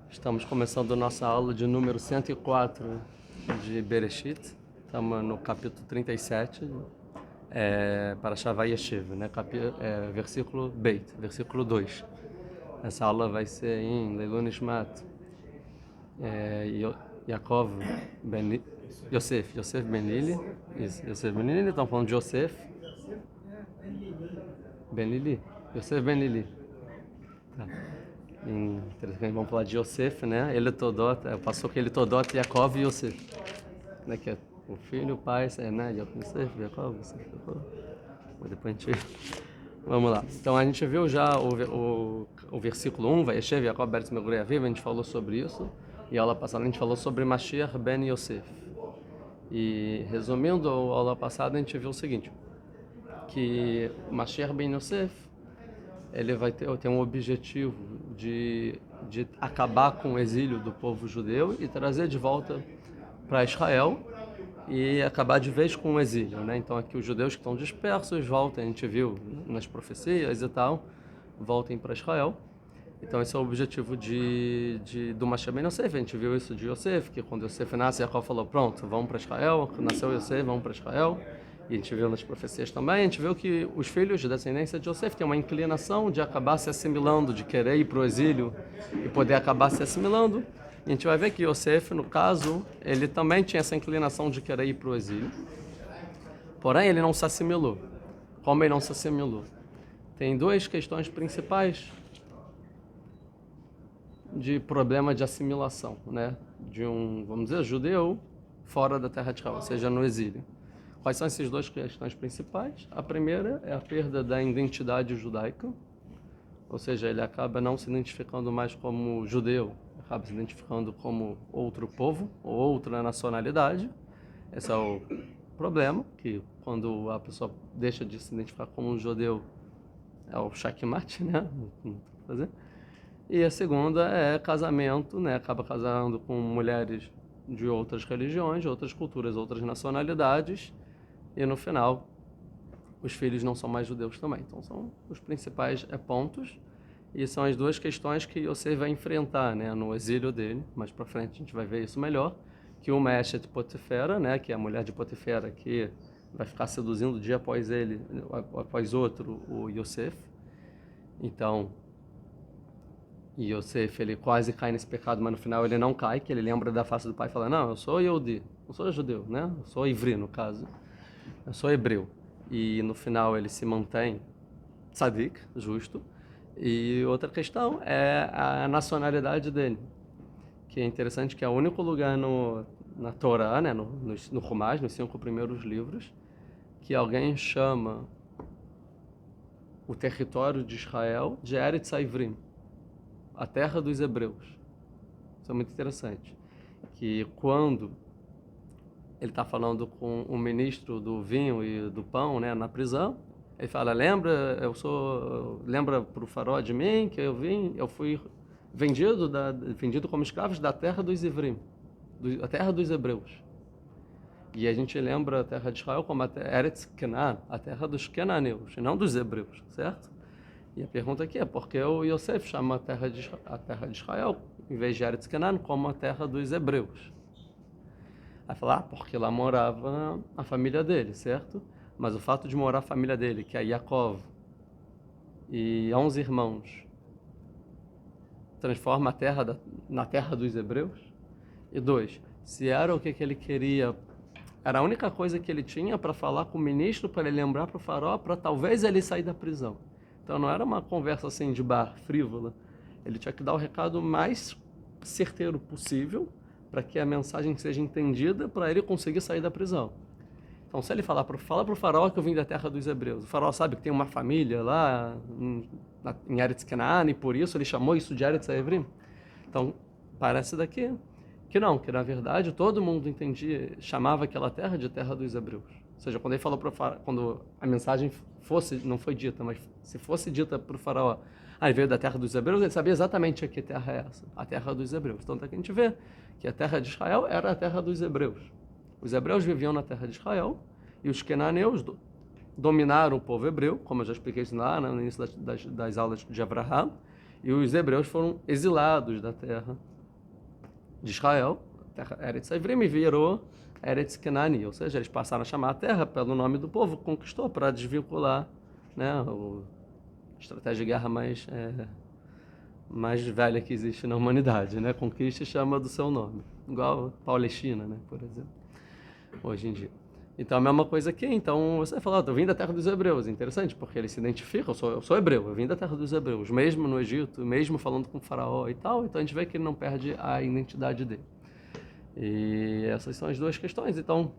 Estamos começando nossa aula de número 104 de Bereshit. Estamos no capítulo 37, para Shavai Yeshiv, né? Versículo Beit, versículo 2. Essa aula vai ser em Leilun Nishmat Yaakov Ben Yosef Ben Lili. Isso, Yosef Ben Lili. Estamos falando de Yosef Ben Lili. Yosef Ben Lili. Tá. Vamos falar de Yosef, né? Ele Todot, passou que ele Todot, Yaakov e Yosef, né? Que é o filho, o pai, né? Yosef, Yaakov, Yosef, Yaakov. Mas depois a gente... Vamos lá. Então a gente viu já o versículo 1, Vayeshev Yaakov Beretz Megurei Aviv, a gente falou sobre isso. E a aula passada a gente falou sobre Mashiach ben Yosef. E resumindo a aula passada, a gente viu o seguinte, que Mashiach ben Yosef, ele vai ter um objetivo de acabar com o exílio do povo judeu e trazer de volta para Israel e acabar de vez com o exílio, né? Então aqui os judeus que estão dispersos voltem, a gente viu nas profecias e tal, voltem para Israel. Então esse é o objetivo do Mashiach ben Yosef. A gente viu isso de Yosef, que quando Yosef nasce, Jacob falou, pronto, vamos para Israel. Nasceu Yosef, vamos para Israel. E a gente viu nas profecias também, a gente viu que os filhos de descendência de Yosef têm uma inclinação de acabar se assimilando, de querer ir para o exílio e poder acabar se assimilando. E a gente vai ver que Yosef, no caso, ele também tinha essa inclinação de querer ir para o exílio. Porém, ele não se assimilou. Como ele não se assimilou? Tem duas questões principais de problema de assimilação, né? De um, vamos dizer, judeu fora da terra de Israel, ou seja, no exílio. Quais são essas duas questões principais? A primeira é a perda da identidade judaica, ou seja, ele acaba não se identificando mais como judeu, acaba se identificando como outro povo ou outra nacionalidade. Esse é o problema, que quando a pessoa deixa de se identificar como um judeu, é o checkmate, né? Fazer. E a segunda é casamento, né? Acaba casando com mulheres de outras religiões, de outras culturas, outras nacionalidades, e no final os filhos não são mais judeus também. Então são os principais pontos, e são as duas questões que Yosef vai enfrentar, né, no exílio dele. Mais para frente a gente vai ver isso melhor, que uma é Eshet Potifera, né, que é a mulher de Potifera que vai ficar seduzindo dia após ele, após outro, o Yosef. Então Yosef, ele quase cai nesse pecado, mas no final ele não cai, que ele lembra da face do pai e fala, não, eu sou Yehudi, não sou judeu, né? Eu sou ivri, no caso. Eu sou hebreu. E no final ele se mantém tzadik, justo. E outra questão é a nacionalidade dele, que é interessante, que é o único lugar na Torá, né, no Chumash, nos 5 primeiros livros, que alguém chama o território de Israel de Eretz Ivrim, a terra dos hebreus. Isso é muito interessante. Que quando ele está falando com o ministro do vinho e do pão, né, na prisão, ele fala, lembra para o faraó de mim, que eu fui vendido como escravos da terra dos Ivrim, a terra dos hebreus. E a gente lembra a terra de Israel como a Eretz Canaan, a terra dos cananeus, e não dos hebreus, certo? E a pergunta aqui é por que o Yosef chama a terra de Israel, em vez de Eretz Canaan, como a terra dos hebreus? Aí fala, porque lá morava a família dele, certo? Mas o fato de morar a família dele, que é Yaakov e 11 irmãos, transforma a terra na terra dos hebreus? E 2, se era o que ele queria, era a única coisa que ele tinha para falar com o ministro, para ele lembrar para o faraó, para talvez ele sair da prisão. Então não era uma conversa assim de bar, frívola. Ele tinha que dar o recado mais certeiro possível para que a mensagem seja entendida, para ele conseguir sair da prisão. Então se ele fala para o faraó que eu vim da terra dos hebreus, o faraó sabe que tem uma família lá em Eretz Canaan, e por isso ele chamou isso de Eretz Ivrim. Então parece daqui que não, que na verdade todo mundo entendia, chamava aquela terra de terra dos hebreus. Ou seja, quando ele falou para o faraó, quando a mensagem não foi dita, mas se fosse dita para o faraó, ele veio da terra dos hebreus, ele sabia exatamente a que terra é essa, a terra dos hebreus. Então aqui a gente vê que a terra de Israel era a terra dos hebreus. Os hebreus viviam na terra de Israel e os cananeus dominaram o povo hebreu, como eu já expliquei isso lá no início das aulas de Abraham, e os hebreus foram exilados da terra de Israel, a terra Eretz Ivrim, virou Eretz Kenani, ou seja, eles passaram a chamar a terra pelo nome do povo que conquistou para desvincular, né, a estratégia de guerra mais velha que existe na humanidade, né? Conquista e chama do seu nome, igual Palestina, né, por exemplo, hoje em dia. Então, a mesma coisa aqui. Então, você fala, eu vim da terra dos hebreus. Interessante, porque eles se identificam, eu sou hebreu, eu vim da terra dos hebreus, mesmo no Egito, mesmo falando com o faraó e tal. Então, a gente vê que ele não perde a identidade dele. E essas são as duas questões, então,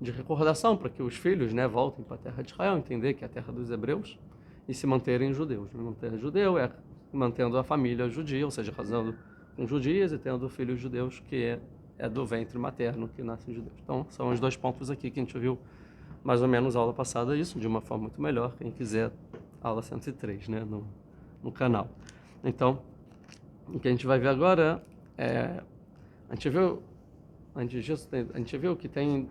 de recordação, para que os filhos, né, voltem para a terra de Israel, entender que é a terra dos hebreus, e se manterem judeus. Manter judeu é mantendo a família judia, ou seja, casando com judias e tendo filhos judeus, que é do ventre materno que nascem judeus. Então, são os dois pontos aqui que a gente viu mais ou menos a aula passada, isso de uma forma muito melhor. Quem quiser, aula 103, né, no canal. Então, o que a gente vai ver agora a gente viu, antes disso, a gente viu que tem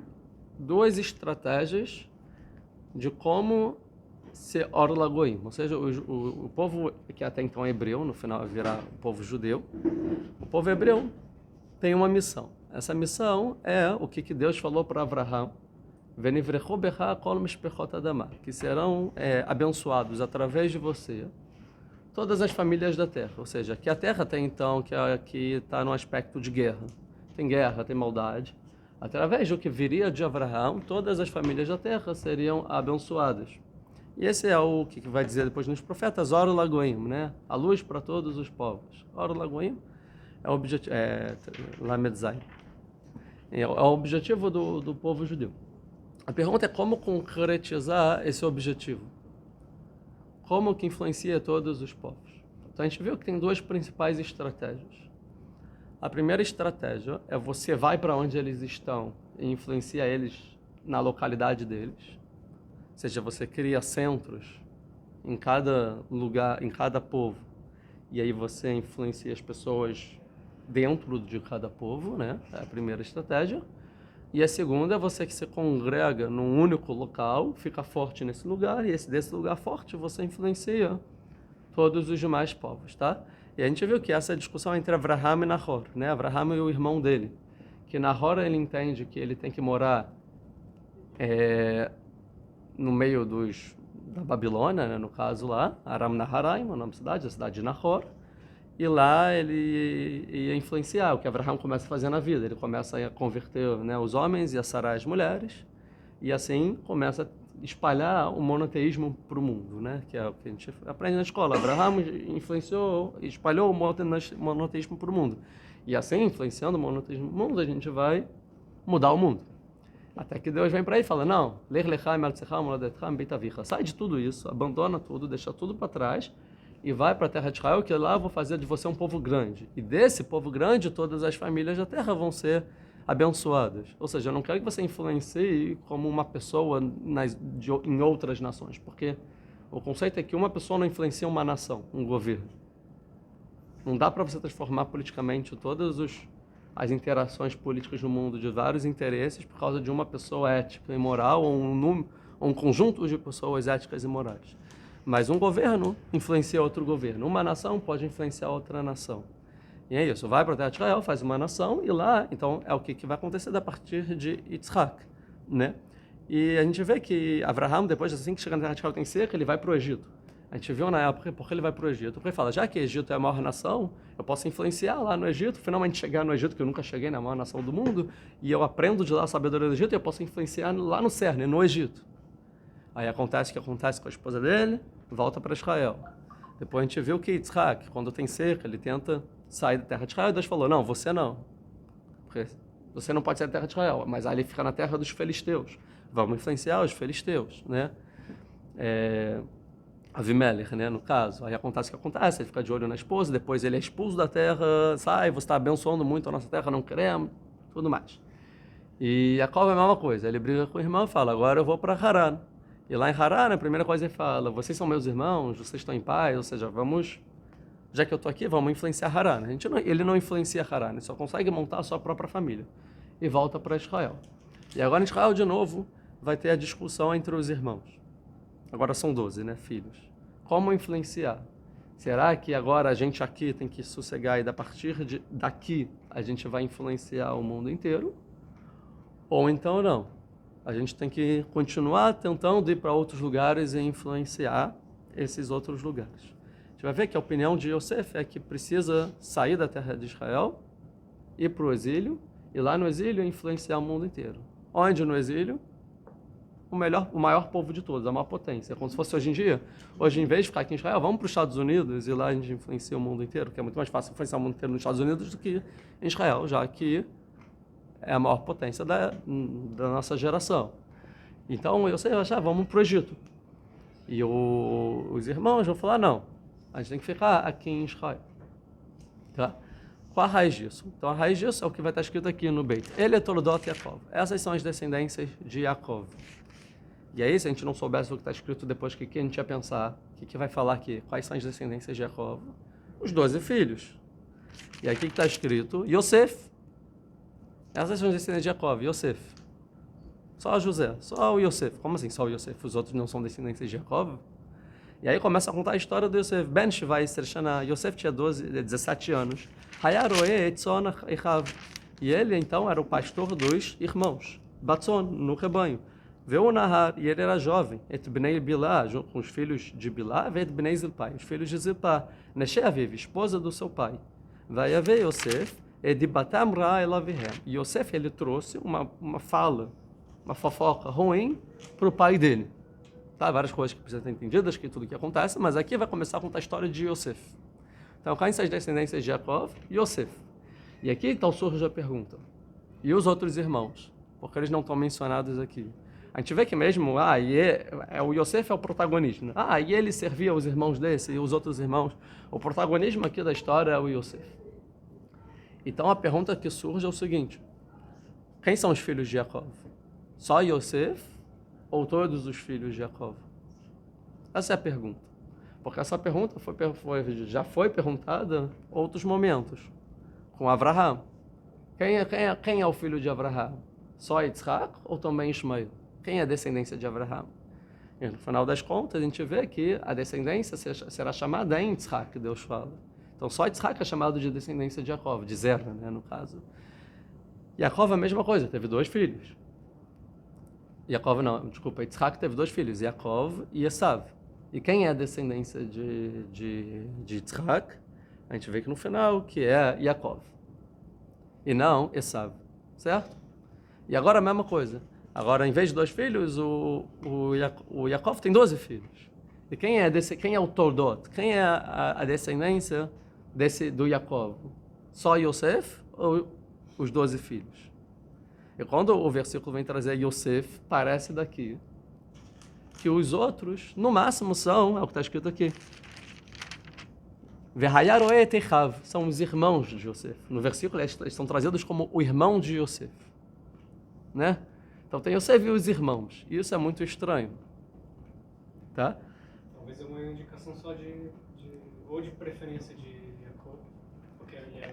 duas estratégias de como ser Or Lagoim, ou seja, o povo que até então é hebreu, no final vai virar o povo judeu. O povo hebreu tem uma missão. Essa missão é o que Deus falou para Abraham, que serão abençoados através de você todas as famílias da terra. Ou seja, que a terra tem então, que está no aspecto de guerra. Tem guerra, tem maldade. Através do que viria de Abraham, todas as famílias da terra seriam abençoadas. E esse é o que vai dizer depois nos profetas, Or Lagoim, né? A luz para todos os povos. Or Lagoim é o objetivo, Lamed Zayin. É o objetivo do povo judeu. A pergunta é como concretizar esse objetivo. Como que influencia todos os povos. Então a gente viu que tem duas principais estratégias. A primeira estratégia é você vai para onde eles estão e influencia eles na localidade deles. Ou seja, você cria centros em cada lugar, em cada povo. E aí você influencia as pessoas dentro de cada povo, né? É a primeira estratégia. E a segunda é você que se congrega num único local, fica forte nesse lugar, e desse lugar forte você influencia todos os demais povos, tá? E a gente viu que essa discussão é entre Abraham e Nahor, né? Abraham e o irmão dele. Que Nahor, ele entende que ele tem que morar no meio da Babilônia, né? No caso lá, Aram Naharaim, o nome da cidade, a cidade de Nahor. E lá ele ia influenciar o que Abraham começa a fazer na vida. Ele começa a converter, né, os homens e a sarar as mulheres. E assim começa a espalhar o monoteísmo para o mundo, né? Que é o que a gente aprende na escola. Abraham influenciou, espalhou o monoteísmo para o mundo. E assim, influenciando o monoteísmo no mundo, a gente vai mudar o mundo. Até que Deus vem para aí e fala, não, sai de tudo isso, abandona tudo, deixa tudo para trás, e vai para a terra de Israel, que lá eu vou fazer de você um povo grande. E desse povo grande, todas as famílias da terra vão ser abençoadas. Ou seja, eu não quero que você influencie como uma pessoa em outras nações, porque o conceito é que uma pessoa não influencia uma nação, um governo. Não dá para você transformar politicamente todas as interações políticas no mundo de vários interesses por causa de uma pessoa ética e moral ou um conjunto de pessoas éticas e morais. Mas um governo influencia outro governo. Uma nação pode influenciar outra nação. E é isso. Vai para a terra de Israel, faz uma nação e lá, então, é o que vai acontecer a partir de Yitzhak, né? E a gente vê que Abraham, depois assim que chega na terra de Israel tem seca, ele vai para o Egito. A gente viu na época porque ele vai para o Egito. Porque ele fala, já que o Egito é a maior nação, eu posso influenciar lá no Egito, finalmente chegar no Egito, que eu nunca cheguei na maior nação do mundo, e eu aprendo de lá a sabedoria do Egito, e eu posso influenciar lá no cerne, no Egito. Aí acontece o que acontece com a esposa dele, volta para Israel. Depois a gente viu que Yitzhak, quando tem seca, ele tenta sair da terra de Israel, e Deus falou, não, você não. Porque você não pode sair da terra de Israel, mas aí ele fica na terra dos filisteus. Vamos influenciar os filisteus, né? Avimelech, né, no caso. Aí acontece o que acontece, ele fica de olho na esposa, depois ele é expulso da terra, sai, você está abençoando muito a nossa terra, não queremos, tudo mais. E Jacob é a mesma coisa, ele briga com o irmão e fala, agora eu vou para Haran. E lá em Haran, a primeira coisa ele fala, vocês são meus irmãos, vocês estão em paz, ou seja, vamos, já que eu estou aqui, vamos influenciar Haran. Ele não influencia Haran, ele só consegue montar a sua própria família. E volta para Israel. E agora em Israel, de novo, vai ter a discussão entre os irmãos. Agora são 12, né, filhos. Como influenciar? Será que agora a gente aqui tem que sossegar e a partir daqui a gente vai influenciar o mundo inteiro? Ou então não? A gente tem que continuar tentando ir para outros lugares e influenciar esses outros lugares. A gente vai ver que a opinião de Yosef é que precisa sair da terra de Israel, ir para o exílio, e lá no exílio influenciar o mundo inteiro. Onde no exílio? O maior povo de todos, a maior potência. É como se fosse hoje em dia. Hoje, em vez de ficar aqui em Israel, vamos para os Estados Unidos e lá a gente influencia o mundo inteiro, que é muito mais fácil influenciar o mundo inteiro nos Estados Unidos do que em Israel, já que é a maior potência da nossa geração. Então, eu sei, vamos para o Egito. E os irmãos vão falar, não, a gente tem que ficar aqui em Israel. Tá? Qual a raiz disso? Então, a raiz disso é o que vai estar escrito aqui no Beit. Ele é Toldot Yaakov. Essas são as descendências de Yaakov. E aí, se a gente não soubesse o que está escrito depois, o que a gente ia pensar? O que vai falar aqui? Quais são as descendências de Yaakov? Os 12 filhos. E aí, o que está escrito? Yosef. Essas são as descendências de Yaakov, Yosef. Só José, só o Yosef. Como assim só o Yosef? Os outros não são descendências de Yaakov? E aí começa a contar a história do Yosef. Ben Shivai Sershana. Yosef tinha 17 anos. Hayaroe Etzon Echav. E ele, então, era o pastor dos irmãos. Batzon, no rebanho. Veu Nahar, e ele era jovem. Et Bnei Bilá, junto com os filhos de Bilá, et Bnei Zilpai, os filhos de Zilpá. Neshe Aviv, esposa do seu pai. Vai haver Yosef, e de Batam Ra Elavihem. E Yosef, ele trouxe uma fala, uma fofoca ruim para o pai dele. Tá? Várias coisas que precisam ser entendidas, que tudo que acontece, mas aqui vai começar a contar a história de Yosef. Então, quais são as descendências de Yaakov? Yosef. E aqui então surge a pergunta. E os outros irmãos? Porque eles não estão mencionados aqui. A gente vê que mesmo, o Yosef é o protagonista. E ele servia os irmãos desse e os outros irmãos. O protagonismo aqui da história é o Yosef. Então a pergunta que surge é o seguinte: quem são os filhos de Yaakov? Só Yosef ou todos os filhos de Yaakov? Essa é a pergunta. Porque essa pergunta já foi perguntada em outros momentos, com Abraham. Quem é o filho de Abraham? Só Yitzhak ou também Ismael? Quem é a descendência de Abraham? E no final das contas, a gente vê que a descendência será chamada em Yitzhak, que Deus fala. Então só Yitzhak é chamado de descendência de Yaakov, de Zera, né, no caso. Yaakov é a mesma coisa, teve 2 filhos. Yitzhak teve 2 filhos, Yaakov e Esav. E quem é a descendência de Yitzhak? A gente vê que no final, que é Yaakov. E não Esav, certo? E agora a mesma coisa. Agora, em vez de 2 filhos, o Yaakov tem 12 filhos. E quem é o Toldot? Quem é a descendência do Yaakov? Só Yosef ou os 12 filhos? E quando o versículo vem trazer Yosef, parece daqui que os outros, no máximo, é o que está escrito aqui. Vehayaroe Techav, são os irmãos de Yosef. No versículo, eles são trazidos como o irmão de Yosef. Né? Então tem Yosef e os irmãos. E isso é muito estranho. Tá? Talvez é uma indicação só ou de preferência de Jacob.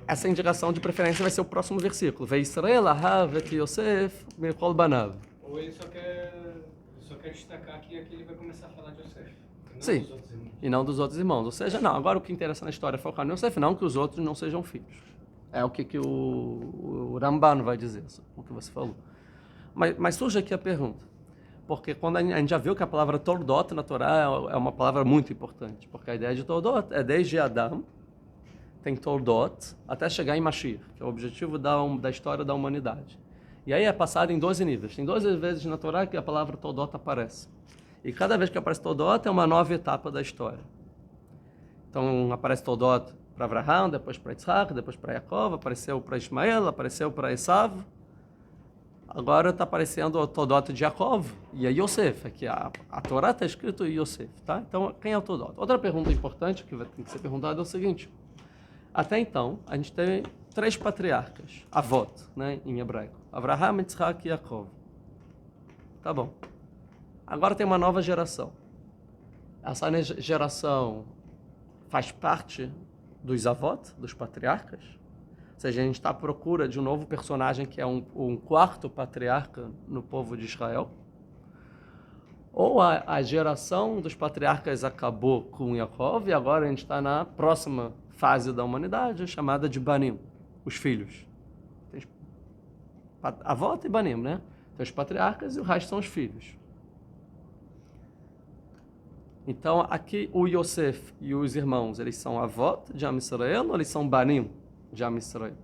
Essa indicação de preferência vai ser o próximo versículo. Ve'Israel ahav et Yosef mikol banav. Ou ele só quer destacar que aqui ele vai começar a falar de Yosef. Sim, dos outros irmãos. E não dos outros irmãos. Ou seja, não, agora o que interessa na história é focar no Yosef, não que os outros não sejam filhos. É o que o Ramban vai dizer, o que você falou. Mas surge aqui a pergunta. Porque quando a gente já viu que a palavra Toldot na Torá é uma palavra muito importante. Porque a ideia de Toldot é desde Adão, tem Toldot, até chegar em Mashiach, que é o objetivo da história da humanidade. E aí é passado em 12 níveis. Tem 12 vezes na Torá que a palavra Toldot aparece. E cada vez que aparece Toldot é uma nova etapa da história. Então aparece Toldot para Abraham, depois para Yitzhak, depois para Yaakov, apareceu para Ismael, apareceu para Esav. Agora está aparecendo o Toldot de Yaakov e a Yosef. Aqui a Torá está escrito Yosef, tá? Então, quem é o Toldot? Outra pergunta importante que tem que ser perguntada é o seguinte. Até então, a gente tem 3 patriarcas, avot, né, em hebraico. Abraham, Yitzhak e Yaakov. Tá bom. Agora tem uma nova geração. Essa geração faz parte dos avot, dos patriarcas? Ou seja, a gente está à procura de um novo personagem que é um quarto patriarca no povo de Israel? Ou a geração dos patriarcas acabou com Yaakov e agora a gente está na próxima fase da humanidade, chamada de Banim, os filhos. Tem avó e Banim, né? Tem os patriarcas e o resto são os filhos. Então, aqui o Yosef e os irmãos, eles são avó de Am Israel ou eles são Banim de Am Israel?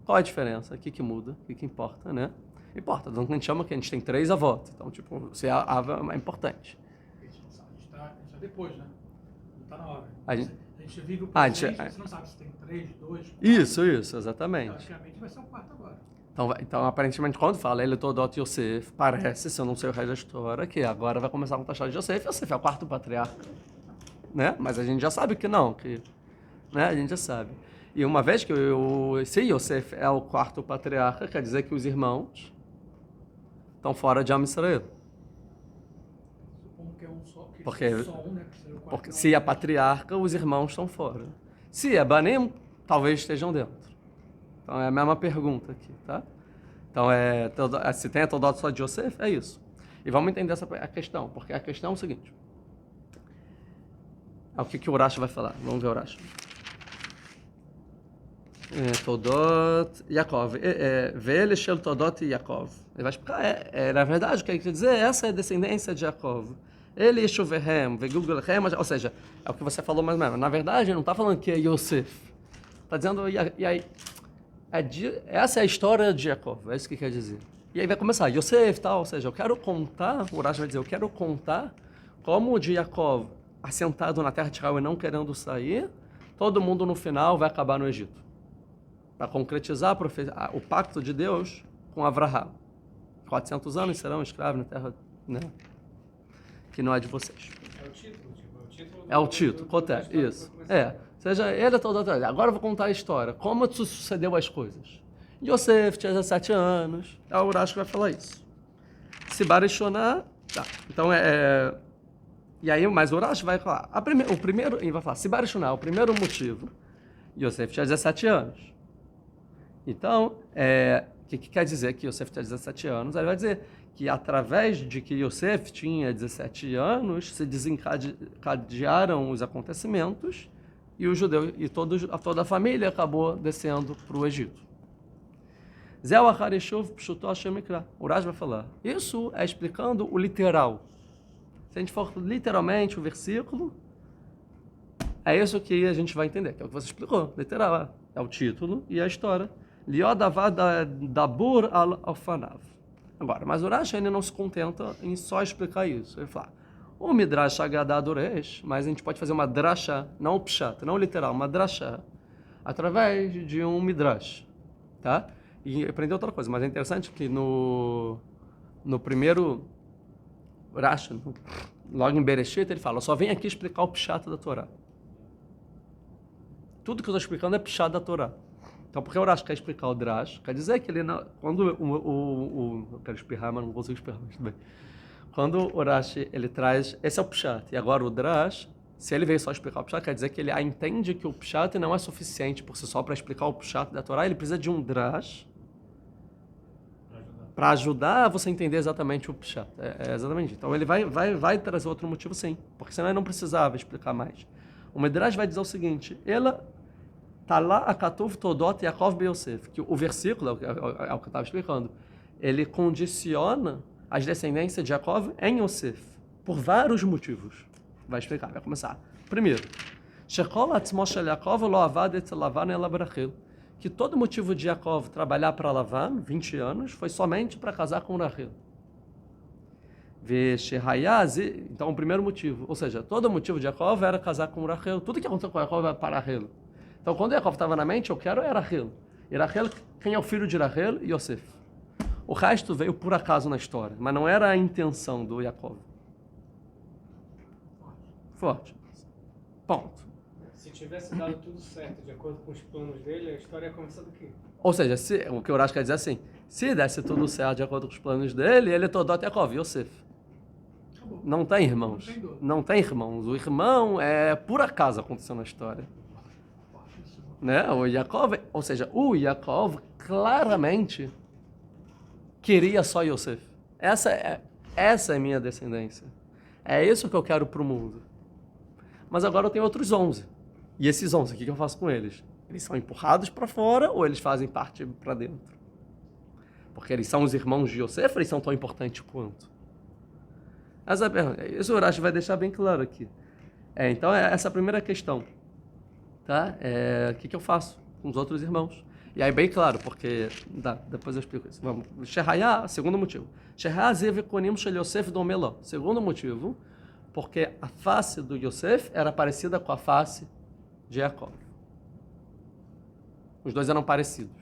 Qual é a diferença? O que muda? O que importa, né? Importa, então a gente chama que a gente tem 3 avós. Então, tipo, ser avó é importante. A gente está depois, né? Não está na hora. A gente vive o presente, você não sabe se tem 3, 2, 4. Isso, exatamente. Praticamente vai ser o quarto agora. Então, aparentemente, quando fala ele Todot Yosef, parece, se eu não sei o resto da história, que agora vai começar a contar a história de Yosef, e Yosef é o quarto patriarca. Né? Mas a gente já sabe que não, né? A gente já sabe. E uma vez que se Yosef é o quarto patriarca, quer dizer que os irmãos estão fora de Am Israel. Supongo que é um só, que Porque, só um, né? Que seria o quarto, porque se é patriarca, os irmãos estão fora. Se é Banim, talvez estejam dentro. Então é a mesma pergunta aqui, tá? Então se tem a Todot só de Yosef, é isso. E vamos entender a questão, porque a questão é o seguinte. O que o Urash vai falar? Vamos ver o Urash. Todot Yaakov. Vele shel Todot Yaakov. Ele vai explicar, na verdade, o que ele quer dizer, essa é a descendência de Yaakov. Ele Yeshuvehem, Vegugulhem, ou seja, é o que você falou mais ou menos. Na verdade, ele não está falando que é Yosef. Está dizendo, e aí, essa é a história de Yaakov, é isso que quer dizer. E aí vai começar, Yosef, tal, ou seja, eu quero contar, o Urash vai dizer, eu quero contar como de Yaakov, assentado na terra de Israel e não querendo sair, todo mundo no final vai acabar no Egito. Para concretizar o pacto de Deus com Avraham. 400 anos serão escravos na terra, né, que não é de vocês. É o título, tipo, É o título, Koté, isso. Seja, ele é todo. Agora eu vou contar a história. Como sucedeu as coisas. Yosef tinha 17 anos. É o Urash que vai falar isso. Se Barishoná. Tá. Então E aí, mas o Urash vai falar. O primeiro. Ele vai falar. Se Barishoná, o primeiro motivo. Yosef tinha 17 anos. Então, o que quer dizer que Yosef tinha 17 anos? Ele vai dizer que através de que Yosef tinha 17 anos, se desencadearam os acontecimentos e o judeu e toda a família acabou descendo para o Egito. Zé o Achareshuv Pshuto Hashem Mikra. O Urash vai falar. Isso é explicando o literal. Se a gente for literalmente o versículo, é isso que a gente vai entender, que é o que você explicou, literal. É o título e a história. Liodavad Dabur al-Afanav. Agora, mas o Urash ainda não se contenta em só explicar isso. Ele fala, o Midrash Haggadah do Resh, mas a gente pode fazer uma drasha, não o pshat, não literal, uma drasha, através de um Midrash, tá? E aprender outra coisa, mas é interessante que no primeiro Urash, logo em Bereshit, ele fala, só vem aqui explicar o pshat da Torá. Tudo que eu estou explicando é pshat da Torá. Então, porque o Urash quer explicar o Drash, quer dizer que ele não, quando eu quero espirrar, mas não consigo espirrar, mas tudo bem. Quando o Urash, ele traz, esse é o Pshat, e agora o Drash, se ele veio só explicar o Pshat, quer dizer que ele entende que o Pshat não é suficiente por si só para explicar o Pshat da Torá, ele precisa de um Drash para ajudar você a entender exatamente o Pshat. Exatamente. Então, ele vai trazer outro motivo, sim, porque senão ele não precisava explicar mais. O Midrash vai dizer o seguinte, tá lá a Katuv Todot Yaakov Be-Yosef, que o versículo, é o que eu estava explicando, ele condiciona as descendências de Yaakov em Yosef, por vários motivos. Vai explicar, vai começar. Primeiro, Shekol Atzmo Shel Yaakov Lo Avad Et Lavan El Rachel, que todo motivo de Yaakov trabalhar para Lavan, 20 anos, foi somente para casar com Rachel. Então, o primeiro motivo, ou seja, todo motivo de Yaakov era casar com Rachel, tudo que aconteceu com Yaakov era para Rachel. Então, quando Yaakov estava na mente, eu quero é Rachel. E Rachel, quem é o filho de Rachel? Yosef. O resto veio por acaso na história, mas não era a intenção do Yaakov. Forte. Ponto. Se tivesse dado tudo certo, de acordo com os planos dele, a história ia começar do quê? Ou seja, o que o Urash quer dizer é assim, se desse tudo certo de acordo com os planos dele, ele é Todot Yaakov, Yosef. Não tem irmãos. Não tem irmãos. O irmão é por acaso aconteceu na história. Né? O Yaakov, ou seja, o Yaakov claramente queria só Yosef. Essa essa é minha descendência. É isso que eu quero para o mundo. Mas agora eu tenho outros 11. E esses 11, o que eu faço com eles? Eles são empurrados para fora ou eles fazem parte para dentro? Porque eles são os irmãos de Yosef, eles são tão importantes quanto? Essa é a pergunta. Isso o Urashi vai deixar bem claro aqui. Então, essa é a primeira questão. Tá? O que eu faço com os outros irmãos? E aí, bem claro, porque... depois eu explico isso. Vamos. Shehayah, segundo motivo. Shehayah zev konim shel Yosef domeló. Segundo motivo, porque a face do Yosef era parecida com a face de Jacob. Os dois eram parecidos.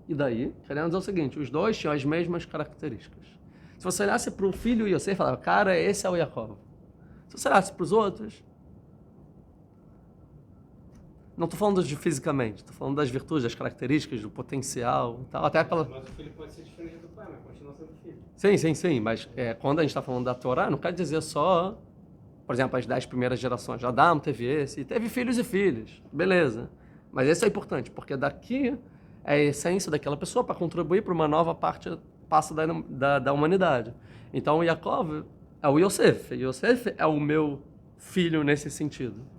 E daí, querendo dizer o seguinte, os dois tinham as mesmas características. Se você olhasse para o filho Yosef e falava, cara, esse é o Jacob. Se você olhasse para os outros... Não estou falando de fisicamente, estou falando das virtudes, das características, do potencial e tal. Até pela... Mas o filho pode ser diferente do pai, mas continua sendo filho. Sim. Mas quando a gente está falando da Torá, não quer dizer só, por exemplo, as 10 primeiras gerações. Adão teve esse, e teve filhos e filhas. Beleza. Mas isso é importante, porque daqui é a essência daquela pessoa para contribuir para uma nova passo da humanidade. Então, o Yaakov é o Yosef. Yosef é o meu filho nesse sentido.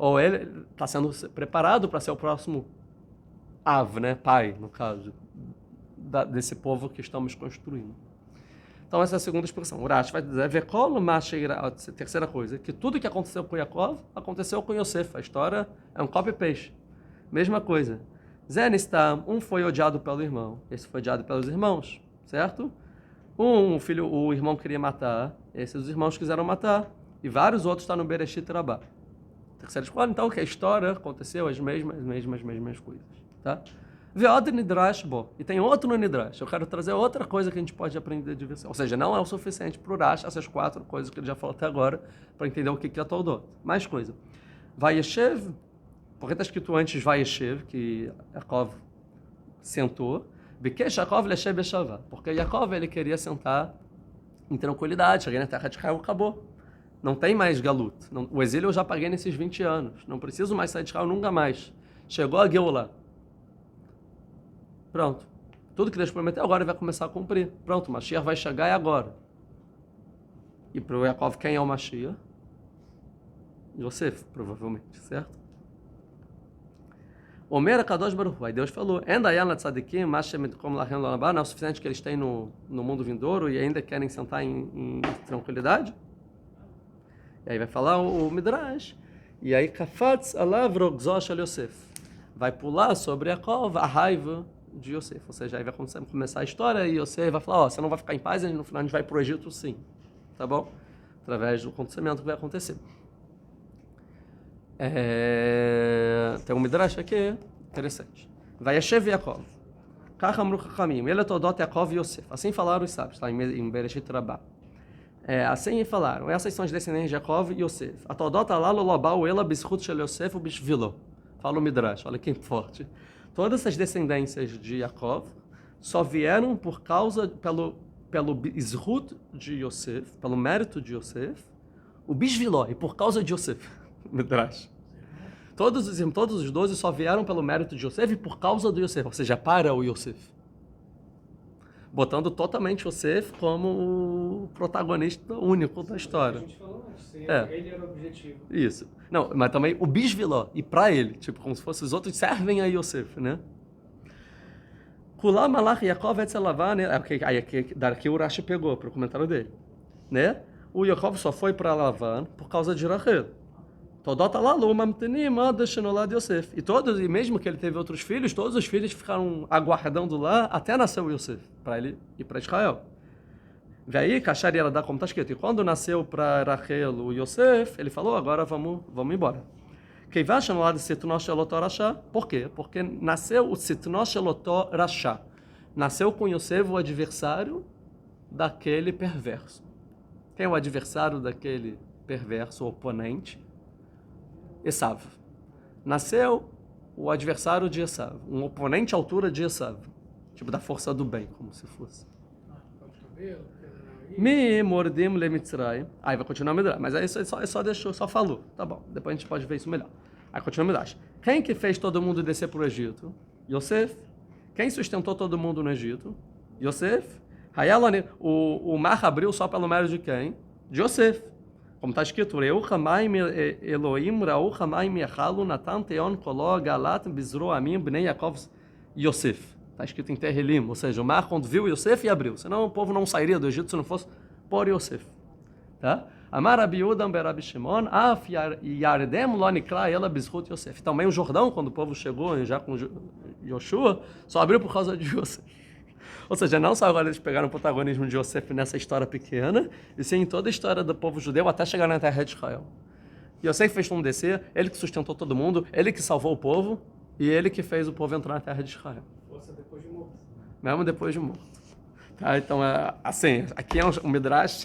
Ou ele está sendo preparado para ser o próximo Av, né? Pai, no caso, desse povo que estamos construindo. Então, essa é a segunda expressão. Urash vai dizer, a terceira coisa, que tudo que aconteceu com Yaakov, aconteceu com Yosef. A história é um copy-paste. Mesma coisa. Zenistam, um foi odiado pelo irmão, esse foi odiado pelos irmãos, certo? O irmão queria matar, esses os irmãos quiseram matar, e vários outros estão no Bereshit Rabá. Terceira escola, então, que a história aconteceu as mesmas coisas, tá? Veod Nidrash, bom, e tem outro no Nidrash. Eu quero trazer outra coisa que a gente pode aprender de versão. Ou seja, não é o suficiente para o Urash, essas 4 coisas que ele já falou até agora, para entender o que é Toldot. Mais coisa. Vayeshev, porque está escrito antes Vayeshev, que Yaakov sentou. Bikesh Yaakov leshev beshavá, porque Yaakov ele queria sentar em tranquilidade, cheguei na terra de Israel, acabou. Não tem mais galut. O exílio eu já paguei nesses 20 anos. Não preciso mais sair de Israel nunca mais. Chegou a Geulah. Pronto. Tudo que Deus prometeu agora vai começar a cumprir. Pronto, o Mashiach vai chegar e agora. E para o Yaakov, quem é o Mashiach? Yosef, provavelmente, certo? Omer Kadosh Baruch Hu. Aí Deus falou, não é o suficiente que eles têm no mundo vindouro e ainda querem sentar em tranquilidade? E aí vai falar o Midrash. E aí, Kafatz alav rogzosh al Yosef. Vai pular sobre Yaakov a raiva de Yosef. Ou seja, aí vai começar a história e Yosef vai falar, você não vai ficar em paz e no final a gente vai para o Egito sim. Tá bom? Através do acontecimento que vai acontecer. Tem um Midrash aqui, interessante. Vai Yeshev Yaakov. Kach amru chachamim. Ele todot Yaakov e Yosef. Assim falaram os sábios, lá em Bereshit Rabá. Assim falaram, essas são as descendentes de Yaakov e Yosef. A Todot alalo lobau ela bischut shel Yosef u bishvilo. Fala o Midrash, olha que forte. Todas essas descendências de Yaakov só vieram por causa, pelo bizhut de Yosef, pelo mérito de Yosef, o bishvilo, e por causa de Yosef. Midrash. Todos os 12 só vieram pelo mérito de Yosef e por causa do Yosef, ou seja, para o Yosef. Botando totalmente Yosef como o protagonista único da história. A gente falou antes, ele era o objetivo. Isso. Não, mas também o bisviló, e para ele, tipo, como se fossem os outros servem a Yosef, né? Kulam malach Yaakov etzelavá, né? Aí daqui o Urashi pegou para o comentário dele, né? O Yaakov só foi para Lavan por causa de Rachel. Todot alalu mamtenim ad shenolad Yosef. E mesmo que ele teve outros filhos, todos os filhos ficaram aguardando lá até nasceu o Yosef, para ele ir para Israel. E aí, Kashar ela dá como está escrito. E quando nasceu para Rachel o Yosef, ele falou, agora vamos embora. Por quê? Porque nasceu o Sitnosh Elotó Rasha. Nasceu com Yosef o adversário daquele perverso. Quem é o adversário daquele perverso, oponente? Esav. Nasceu o adversário de Esav, um oponente à altura de Esav, tipo da força do bem, como se fosse. Me mordim le Mitzrayim. Aí vai continuar a Midrash, mas aí só falou, tá bom, depois a gente pode ver isso melhor. Aí continua a Midrash. Quem que fez todo mundo descer para o Egito? Yosef. Quem sustentou todo mundo no Egito? Yosef. O mar abriu só pelo mérito de quem? De Yosef. Como está escrito, Elohim Ra'u Hamaim Yechalu Natan Teon Kolo Galat Bizro Amim Bnei Yaakov Yosef. Está escrito em Terrilim, ou seja, o mar quando viu Yosef e abriu. Senão o povo não sairia do Egito se não fosse por Yosef. Tá? Amar Rabi Yudam Berabi Shimon, Af Yardem Lo Nikra Ela Bizrut Yosef. Também o Jordão, quando o povo chegou já com Yoshua, só abriu por causa de Yosef. Ou seja, não só agora eles pegaram o protagonismo de Yosef nessa história pequena, e sim em toda a história do povo judeu até chegar na terra de Israel. Yosef fez todo mundo descer, ele que sustentou todo mundo, ele que salvou o povo, e ele que fez o povo entrar na terra de Israel. Força depois de morto. Mesmo depois de morto. Tá, então, assim, aqui é um Midrash,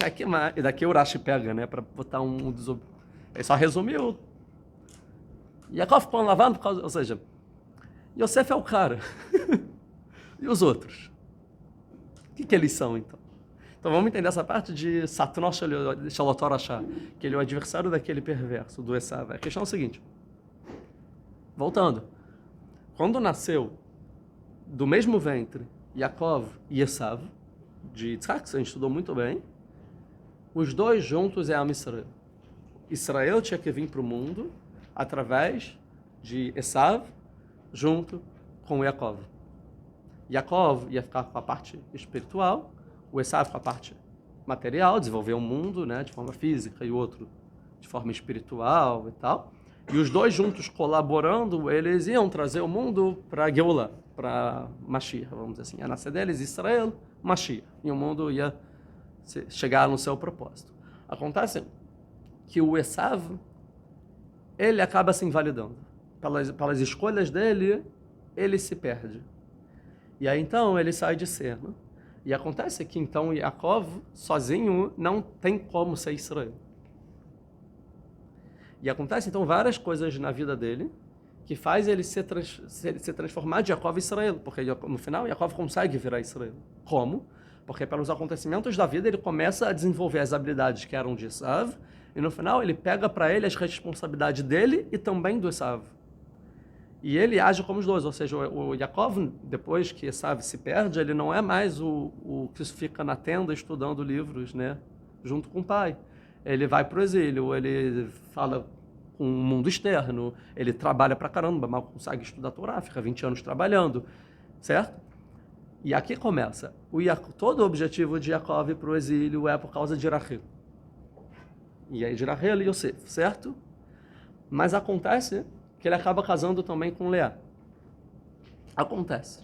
e daqui o Rashi pega, né, para botar Ele só resumiu. Yaakov ficou lavando por causa... Ou seja, Yosef é o cara. E os outros? O que eles são, então? Então vamos entender essa parte de Satnosh Shalotor Ashá, que ele é o adversário daquele perverso, do Esav. A questão é o seguinte. Voltando. Quando nasceu do mesmo ventre Yaakov e Esav, de Yitzhak, que a gente estudou muito bem, os dois juntos é Am Israel. Israel tinha que vir para o mundo através de Esav junto com Yaakov. Yaakov ia ficar com a parte espiritual, o Esav com a parte material, desenvolver um mundo, né, de forma física e o outro de forma espiritual e tal. E os dois juntos colaborando, eles iam trazer o mundo para Geulah, para Mashiach, vamos dizer assim. Ia nascer deles Israel, Mashiach. E o mundo ia chegar no seu propósito. Acontece que o Esav, ele acaba se invalidando. Pelas escolhas dele, ele se perde. E aí então ele sai de cena. E acontece que então Yaakov, sozinho, não tem como ser Israel. E acontece então várias coisas na vida dele que faz ele se transformar de Yaakov em Israel. Porque no final Yaakov consegue virar Israel. Como? Porque pelos acontecimentos da vida ele começa a desenvolver as habilidades que eram de Esav. E no final ele pega para ele as responsabilidades dele e também do Esav. E ele age como os dois, ou seja, o Yaakov, depois que Esav se perde, ele não é mais o que fica na tenda estudando livros, né, junto com o pai. Ele vai para o exílio, ele fala com o mundo externo, ele trabalha pra caramba, mal consegue estudar a Torá, fica 20 anos trabalhando, certo? E aqui começa. Todo o objetivo de Yaakov para o exílio é por causa de Rachel. E aí de Rachel e Yosef, certo? Mas acontece que ele acaba casando também com Leá. Acontece.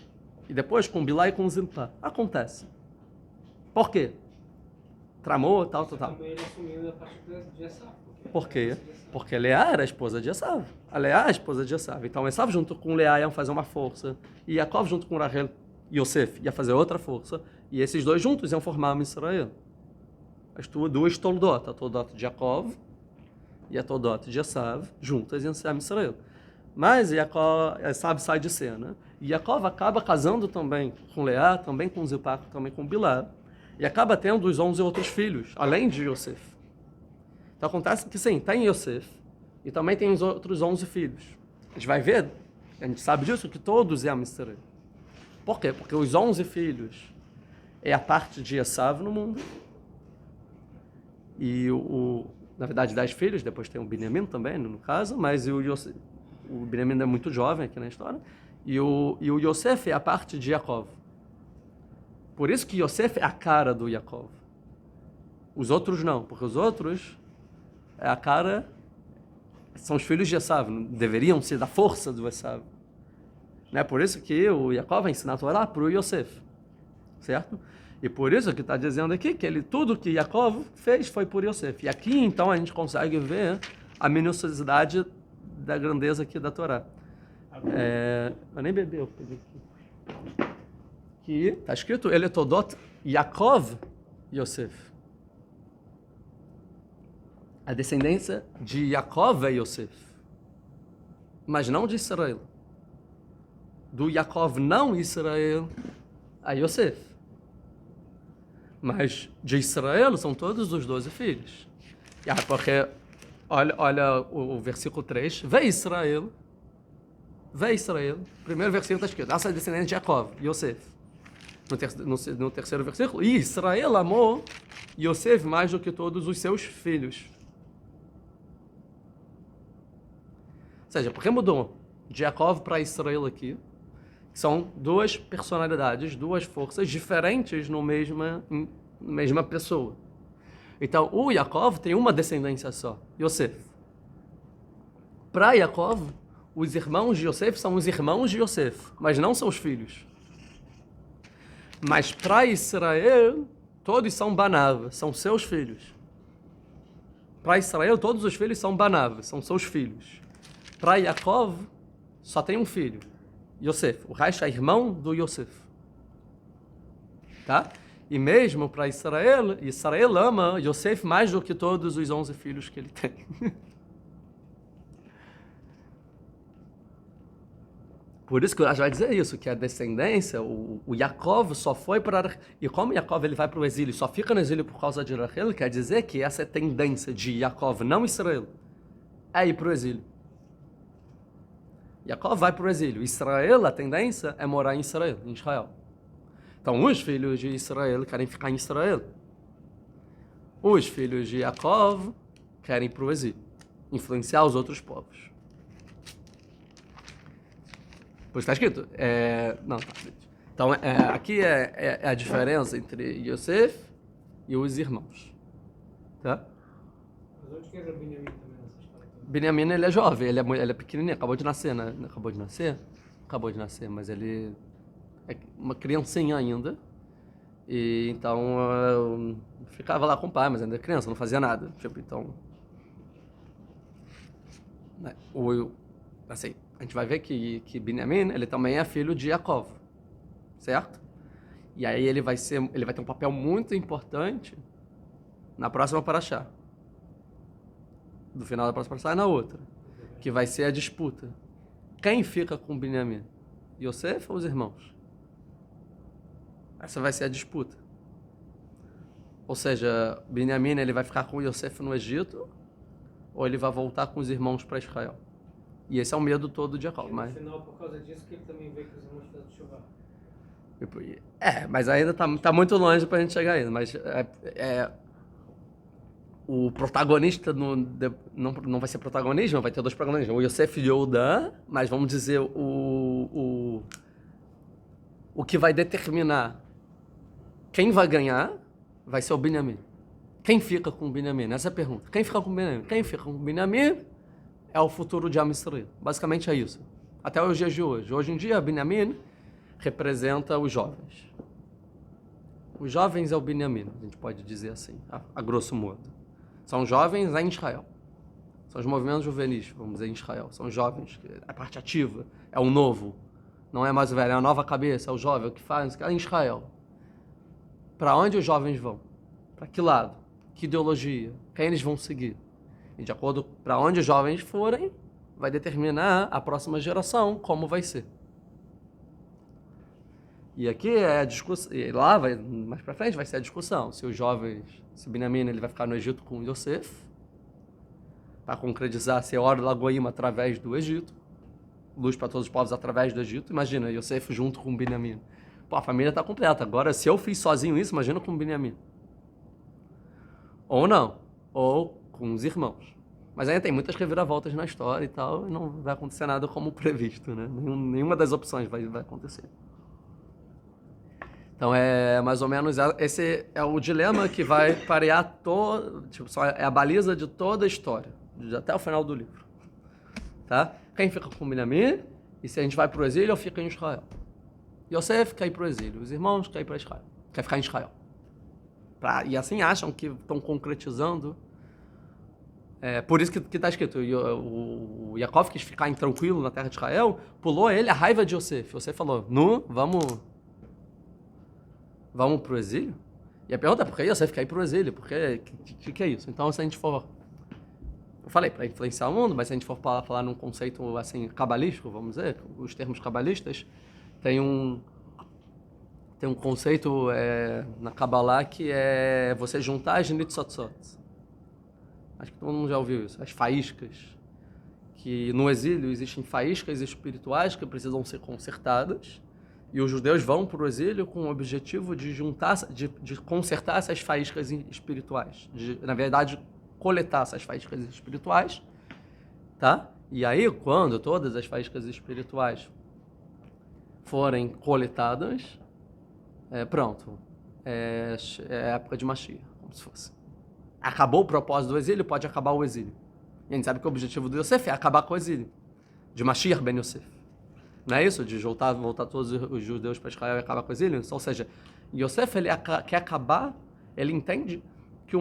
E depois com Bilá e com Zilpá. Acontece. Por quê? Tramou, tal. Também ele assumiu a parte de Esav. Por quê? Porque Leá era a esposa de Esav. A Leá é a esposa de Esav. Então Esav junto com Leá iam fazer uma força. E Yaakov junto com Rachel e Yosef ia fazer outra força. E esses dois juntos iam formar Israel. As duas Toldot. A Toldot de Yaakov e a Toldot de Esav juntas iam ser Israel. Mas Esav sai de cena. E Yaakov acaba casando também com Leá, também com Zilpá, também com Bilá. E acaba tendo os 11 outros filhos, além de Yosef. Então acontece que sim, tem Yosef. E também tem os outros 11 filhos. A gente vai ver, a gente sabe disso, que todos é Am Israel. Por quê? Porque os 11 filhos é a parte de Esav no mundo. E na verdade 10 filhos, depois tem o Benjamim também, no caso, mas o Benjamim é muito jovem aqui na história. E o Yosef é a parte de Yaakov. Por isso que Yosef é a cara do Yaakov. Os outros não, porque os outros é a cara, são os filhos de Esav, deveriam ser da força do Esav. Né? Por isso que o Yaakov vai ensinar a Torá para o Yosef, certo? E por isso que está dizendo aqui que tudo que Yaakov fez foi por Yosef. E aqui então a gente consegue ver a minuciosidade da grandeza aqui da Torá. Eu nem bebi, eu peguei aqui. Que está escrito, ele é Todot Yaakov Yosef. A descendência de Yaakov é Yosef, mas não de Israel. Do Yaakov não Israel é Yosef. Mas de Israel são todos os 12 filhos. Porque, olha o versículo 3, vê Israel, primeiro versículo está escrito, essa é a descendência de Yaakov, Yosef. no terceiro versículo, e Israel amou Yosef mais do que todos os seus filhos. Ou seja, por que mudou de Jacob para Israel aqui? São duas personalidades, duas forças diferentes na mesma pessoa. Então, o Jacob tem uma descendência só, Yosef. Para Jacob, os irmãos de Yosef são os irmãos de Yosef, mas não são os filhos. Mas para Israel, todos são Banav, são seus filhos. Para Israel, todos os filhos são Banav, são seus filhos. Para Yaakov, só tem um filho, Yosef. O resto é irmão do Yosef. Tá? E mesmo para Israel, Israel ama Yosef mais do que todos os 11 filhos que ele tem. Por isso que o Rashi vai dizer isso, que a descendência, o Yaakov só foi para... E como Yaakov ele vai para o exílio, só fica no exílio por causa de Rachel, quer dizer que essa é a tendência de Yaakov, não Israel, é ir para o exílio. Yaakov vai para o exílio. Israel, a tendência é morar em Israel. Então, os filhos de Israel querem ficar em Israel. Os filhos de Yaakov querem ir para o exílio, influenciar os outros povos. Por isso está escrito. Não, tá. Então, aqui é a diferença entre Yosef e os irmãos. Tá? Mas onde que era Benjamim também nessa história? Benjamim, ele é jovem, ele é pequenininho, acabou de nascer, né? Acabou de nascer? Acabou de nascer, mas ele é uma criancinha ainda. E então, ficava lá com o pai, mas ainda é criança, não fazia nada. Tipo, então... Assim... A gente vai ver que Benjamim, ele também é filho de Yaakov, certo? E aí ele vai ter um papel muito importante na próxima paraxá. Do final da próxima paraxá é na outra, que vai ser a disputa. Quem fica com Benjamim? Yosef ou os irmãos? Essa vai ser a disputa. Ou seja, Benjamim ele vai ficar com Yosef no Egito, ou ele vai voltar com os irmãos para Israel? E esse é o medo todo de Jacob. No final, por causa disso, que ele também vê que os irmãos fizeram chuva. Mas ainda tá muito longe pra gente chegar ainda. Mas o protagonista não vai ser protagonista, vai ter dois protagonistas. O Yosef e Yehuda, mas vamos dizer o que vai determinar quem vai ganhar vai ser o Benjamim. Quem fica com o Benjamim? Essa é a pergunta. Quem fica com o Benjamim? Quem fica com o Benjamim é o futuro de Am Yisrael. Basicamente é isso. Até os dias de hoje. Hoje em dia, Benjamim representa os jovens. Os jovens é o Benjamim, a gente pode dizer assim, a grosso modo. São jovens em Israel. São os movimentos juvenis, vamos dizer, em Israel. São jovens, a parte ativa, é o novo. Não é mais o velho, é a nova cabeça, é o jovem, o que faz, é em Israel. Para onde os jovens vão? Para que lado? Que ideologia? Quem eles vão seguir? E de acordo para onde os jovens forem, vai determinar a próxima geração como vai ser. E aqui é a discussão, e lá mais para frente vai ser a discussão se os jovens, se Benjamim ele vai ficar no Egito com Yosef, para concretizar ser Or Lagoim através do Egito, luz para todos os povos através do Egito. Imagina Yosef junto com Benjamim. Pô, a família está completa. Agora, se eu fiz sozinho isso, imagina com Benjamim. Ou não, ou com os irmãos. Mas ainda tem muitas reviravoltas na história e tal, e não vai acontecer nada como previsto, né? Nenhuma das opções vai acontecer. Então é mais ou menos, esse é o dilema que vai parear é a baliza de toda a história, até o final do livro. Tá? Quem fica com Benjamim, e se a gente vai para o exílio, ou fica em Israel. Yosef quer ir para o exílio, os irmãos querem ir para Israel, quer ficar em Israel. E assim acham que estão concretizando. Por isso que está escrito, o Yaakov quis ficar intranquilo na terra de Israel, pulou ele a raiva de Yosef. Yosef falou, vamos para o exílio? E a pergunta é, por que Yosef quer ir para o exílio? Que é isso? Então, se a gente for... Eu falei, para influenciar o mundo, mas se a gente for falar num conceito assim, cabalístico, vamos dizer, os termos cabalistas, tem um conceito na Kabbalah que é você juntar as nitzotzot. Acho que todo mundo já ouviu isso. As faíscas. Que no exílio existem faíscas espirituais que precisam ser consertadas. E os judeus vão para o exílio com o objetivo de juntar, de consertar essas faíscas espirituais. Na verdade, coletar essas faíscas espirituais, tá? E aí, quando todas as faíscas espirituais forem coletadas, pronto. É época de Mashiach, como se fosse. Acabou o propósito do exílio, pode acabar o exílio. E a gente sabe que o objetivo do Yosef é acabar com o exílio. De Mashiach ben Yosef. Não é isso? De voltar todos os judeus para Israel e acabar com o exílio? Ou seja, Yosef, ele quer acabar, ele entende que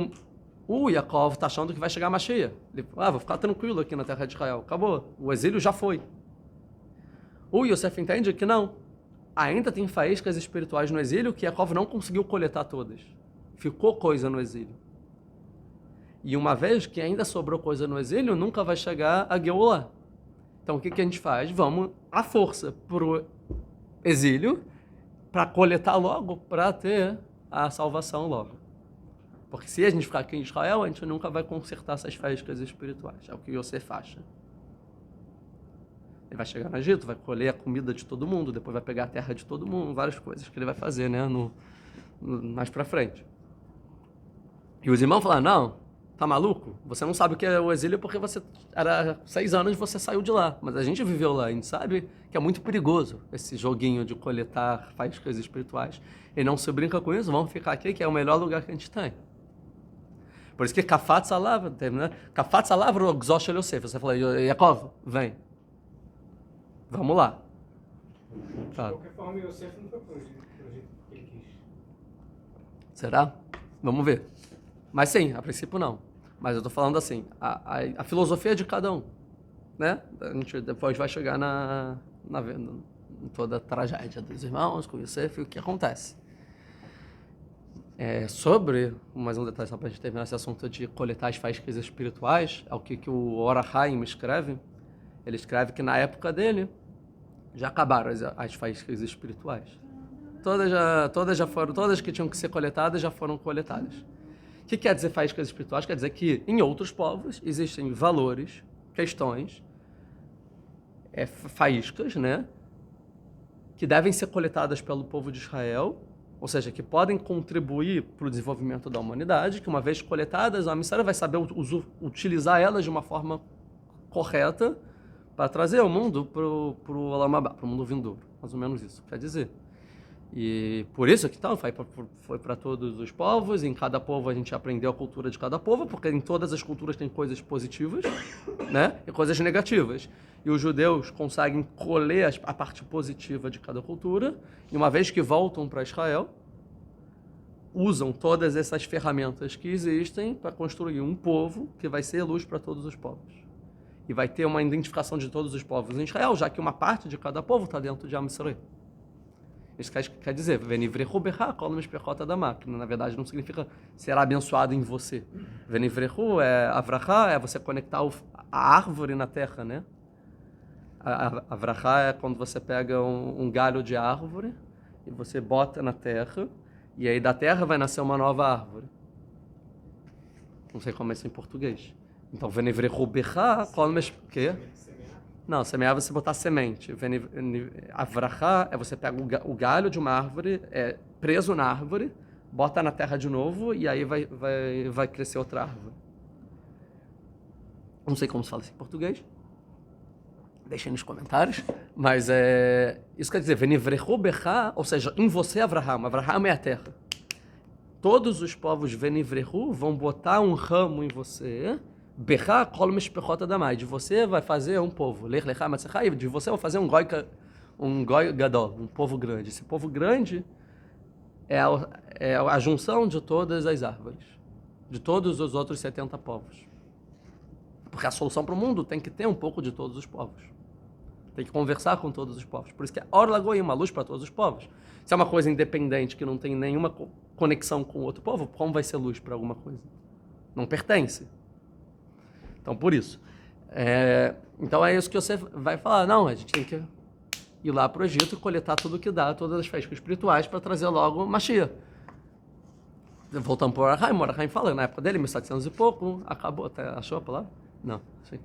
o Yaakov está achando que vai chegar a Mashiach. Ele vou ficar tranquilo aqui na terra de Israel. Acabou. O exílio já foi. O Yosef entende que não. Ainda tem faíscas espirituais no exílio que Yaakov não conseguiu coletar todas. Ficou coisa no exílio. E uma vez que ainda sobrou coisa no exílio, nunca vai chegar a Geulah. Então o que a gente faz? Vamos à força para o exílio, para coletar logo, para ter a salvação logo. Porque se a gente ficar aqui em Israel, a gente nunca vai consertar essas faíscas espirituais. É o que Yosef acha. Ele vai chegar no Egito, vai colher a comida de todo mundo, depois vai pegar a terra de todo mundo, várias coisas que ele vai fazer, né, mais para frente. E os irmãos falaram, não, tá maluco? Você não sabe o que é o exílio porque você era 6 anos e você saiu de lá. Mas a gente viveu lá, a gente sabe que é muito perigoso esse joguinho de coletar faíscas espirituais. E não se brinca com isso, vamos ficar aqui que é o melhor lugar que a gente tem. Por isso que Kafatz Alav, né? Kafatz Alav o Gzosh Yosef. Você fala, Yaakov, vem. Vamos lá. De qualquer forma, Yosef não foi pro Egito que ele quis. Será? Vamos ver. Mas sim, a princípio não. Mas eu tô falando assim, a filosofia de cada um, né? A gente depois vai chegar em toda a tragédia dos irmãos, com Yosef, e o que acontece. Sobre, mais um detalhe só para a gente terminar esse assunto de coletar as faíscas espirituais, é o que o Or HaHaim escreve. Ele escreve que na época dele já acabaram as faíscas espirituais. Todas que tinham que ser coletadas já foram coletadas. O que quer dizer faíscas espirituais? Quer dizer que em outros povos existem valores, questões, faíscas, né? Que devem ser coletadas pelo povo de Israel, ou seja, que podem contribuir para o desenvolvimento da humanidade, que uma vez coletadas, a missão vai saber utilizar elas de uma forma correta para trazer o mundo para o Olam Haba, para o mundo vindouro. Mais ou menos isso quer dizer. E por isso que então, foi para todos os povos, em cada povo a gente aprendeu a cultura de cada povo, porque em todas as culturas tem coisas positivas, né, e coisas negativas. E os judeus conseguem colher a parte positiva de cada cultura, e uma vez que voltam para Israel, usam todas essas ferramentas que existem para construir um povo que vai ser luz para todos os povos. E vai ter uma identificação de todos os povos em Israel, já que uma parte de cada povo está dentro de Am Yisrael. Isso quer dizer, Venivrechu becha kol mishpechot adamah, que na verdade não significa será abençoado em você. Venivrechu avrachá, você conectar a árvore na terra, né? Avrachá é quando você pega um galho de árvore e você bota na terra, e aí da terra vai nascer uma nova árvore. Não sei como é isso em português. Então, Venivrechu becha kol mishpechot... O quê? Não, semear é você botar semente. Avrachá é você pega o galho de uma árvore, preso na árvore, bota na terra de novo e aí vai crescer outra árvore. Não sei como se fala isso em português. Deixem nos comentários. Mas isso quer dizer, Venivrechu becha, ou seja, em você, Avraham. Avraham é a terra. Todos os povos Venivrechu vão botar um ramo em você. Becha kol mishpechot adamah. De você vai fazer um povo. Lech lecha matzechá. De você vai fazer um goi gadol, um povo grande. Esse povo grande é a junção de todas as árvores, de todos os outros 70 povos. Porque a solução para o mundo tem que ter um pouco de todos os povos. Tem que conversar com todos os povos. Por isso que é Or Lagoim, uma luz para todos os povos. Se é uma coisa independente que não tem nenhuma conexão com outro povo, como vai ser luz para alguma coisa? Não pertence. Então, por isso. Então, é isso que você vai falar. Não, a gente tem que ir lá para o Egito e coletar tudo que dá, todas as faíscas espirituais, para trazer logo Mashiach. Voltando para o Or HaHaim, o Or HaHaim fala, na época dele, 1700 e pouco, acabou. Achou a palavra? Não. Sim.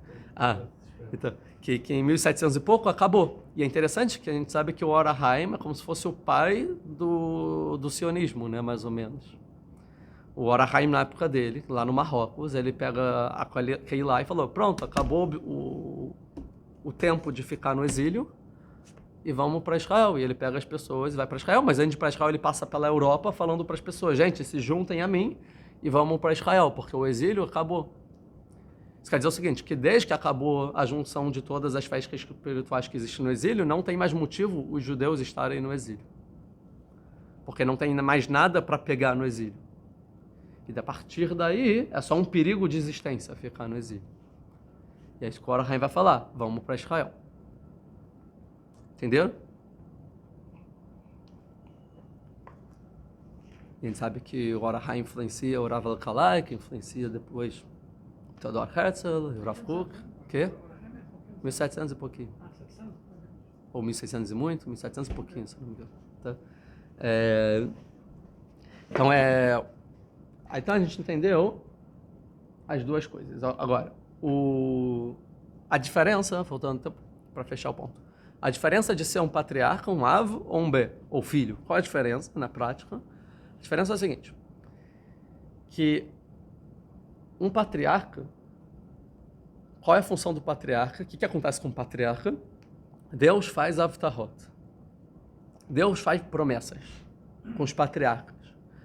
Então, que em 1700 e pouco acabou. E é interessante que a gente sabe que o Or HaHaim é como se fosse o pai do sionismo, né, mais ou menos. O Or HaHaim, na época dele, lá no Marrocos, ele pega a Keilah e falou, pronto, acabou o tempo de ficar no exílio e vamos para Israel. E ele pega as pessoas e vai para Israel, mas antes de ir para Israel ele passa pela Europa falando para as pessoas, gente, se juntem a mim e vamos para Israel, porque o exílio acabou. Isso quer dizer o seguinte, que desde que acabou a junção de todas as fés espirituais que existem no exílio, não tem mais motivo os judeus estarem no exílio. Porque não tem mais nada para pegar no exílio. E a partir daí, é só um perigo de existência ficar no exílio. E aí o Or HaHaim vai falar, vamos para Israel. Entenderam? A gente sabe que o Or HaHaim influencia o Rav Alkalai, que influencia depois Theodor Herzl, o Rav Kook. O quê? 1700 e pouquinho. Ou 1600 e muito, 1700 e pouquinho, se não me engano. Tá? Então a gente entendeu as duas coisas. Agora, a diferença, voltando para fechar o ponto, a diferença de ser um patriarca, um Av ou um B, ou filho, qual a diferença na prática? A diferença é a seguinte, que um patriarca, qual é a função do patriarca? O que acontece com o patriarca? Deus faz avtarot. Deus faz promessas com os patriarcas.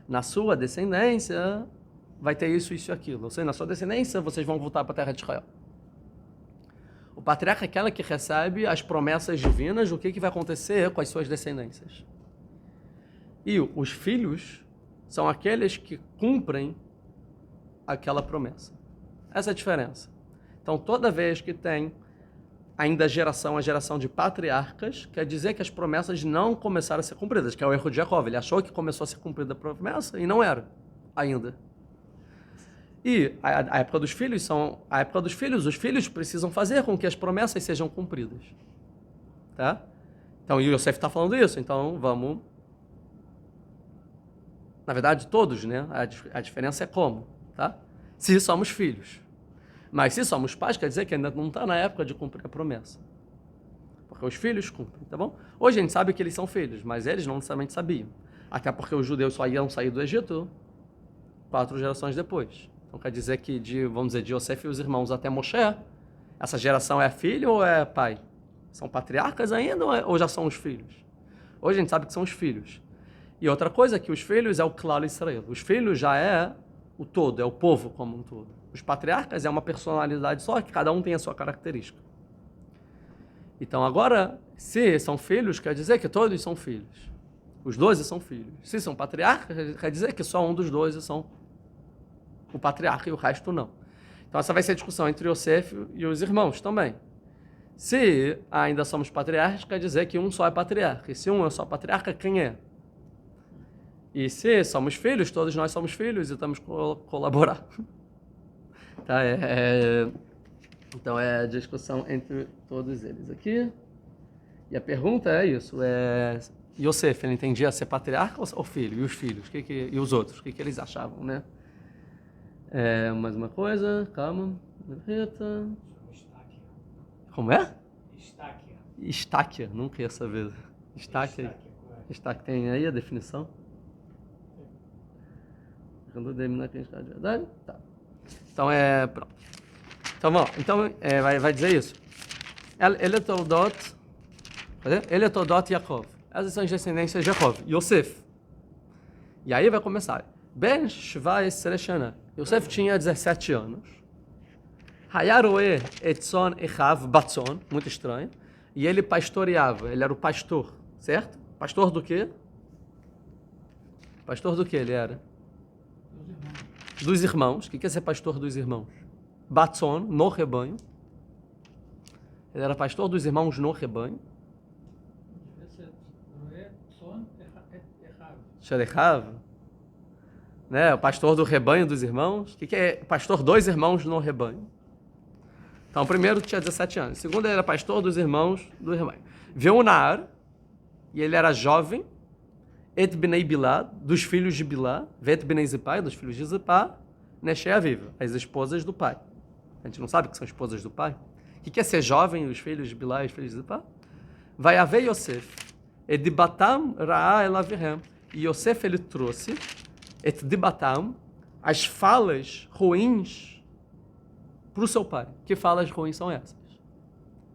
Na sua descendência vai ter isso, isso e aquilo. Ou seja, na sua descendência vocês vão voltar para a terra de Israel. O patriarca é aquela que recebe as promessas divinas do que vai acontecer com as suas descendências. E os filhos são aqueles que cumprem aquela promessa. Essa é a diferença. Então, toda vez que tem ainda a geração de patriarcas, quer dizer que as promessas não começaram a ser cumpridas, que é o erro de Jacob. Ele achou que começou a ser cumprida a promessa e não era ainda. E a época dos filhos os filhos precisam fazer com que as promessas sejam cumpridas. Tá? Então, o Yosef está falando isso, então vamos... Na verdade, todos, né? A diferença é como, tá? Se somos filhos. Mas se somos pais, quer dizer que ainda não está na época de cumprir a promessa. Porque os filhos cumprem, tá bom? Hoje a gente sabe que eles são filhos, mas eles não necessariamente sabiam. Até porque os judeus só iam sair do Egito 4 gerações depois. Então quer dizer que, vamos dizer, de Yosef e os irmãos até Moshe, essa geração é filho ou é pai? São patriarcas ainda ou já são os filhos? Hoje a gente sabe que são os filhos. E outra coisa é que os filhos é o Klal Israel. Os filhos já é o todo, é o povo como um todo. Os patriarcas é uma personalidade só, que cada um tem a sua característica. Então agora, se são filhos, quer dizer que todos são filhos. Os 12 são filhos. Se são patriarcas, quer dizer que só um dos 12 são o patriarca e o resto não. Então essa vai ser a discussão entre Yosef e os irmãos também. Se ainda somos patriarcas, quer dizer que um só é patriarca. E se um é só patriarca, quem é? E se somos filhos, todos nós somos filhos e estamos colaborar. Tá, então é a discussão entre todos eles aqui. E a pergunta é isso, Yosef, ele entendia ser patriarca ou filho? E os filhos? E os outros? O que eles achavam, né? Mais uma coisa, calma. Como é? Estáquia. Estáquia, nunca ia saber. Estáquia tem aí a definição? Quando terminar aqui de verdade? Tá. Então pronto. Então vai dizer isso. Ele é Toldot Yaakov. Essas são as descendências de Jacob. Yosef. E aí vai começar. Ben Shvai Sereshana. Yosef tinha 17 anos. Hayaroe etzon echav batzon. Muito estranho. E ele pastoreava. Ele era o pastor. Certo? Pastor do quê? Pastor do que ele era? Dos irmãos. O que é ser pastor dos irmãos? Batzon, no rebanho. Ele era pastor dos irmãos no rebanho. Sherechav. Né? O pastor do rebanho dos irmãos. O que é pastor dos irmãos no rebanho? Então, o primeiro tinha 17 anos. O segundo, ele era pastor dos irmãos do rebanho. Viu um Naar, e ele era jovem. Et bnei Bilá, dos filhos de Bilá. Vet bnei Zipá, dos filhos de Zipá. Neshé Aviv, as esposas do pai. A gente não sabe que são esposas do pai. O que é ser jovem, os filhos de Bilá e os filhos de Zilpá? Vai haver Yosef. Edibatam ra'a el avihem. E Yosef, ele trouxe Edibatam, as falas ruins para o seu pai. Que falas ruins são essas?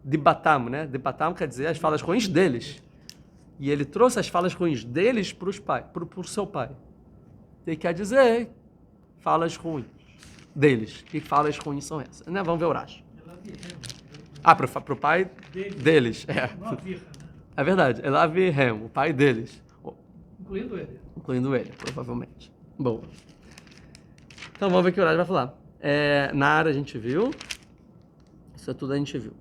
Dibatam, né? Dibatam quer dizer as falas ruins deles. E ele trouxe as falas ruins deles para o seu pai. Ele quer dizer falas ruins deles. Que falas ruins são essas? Né? Vamos ver o Urash. Para o pai deles. Não havia, né? É verdade. Elavihem, o pai deles. Incluindo ele. Incluindo ele, provavelmente. Boa. Então vamos ver o que o Urash vai falar. Na área a gente viu. Isso é tudo a gente viu.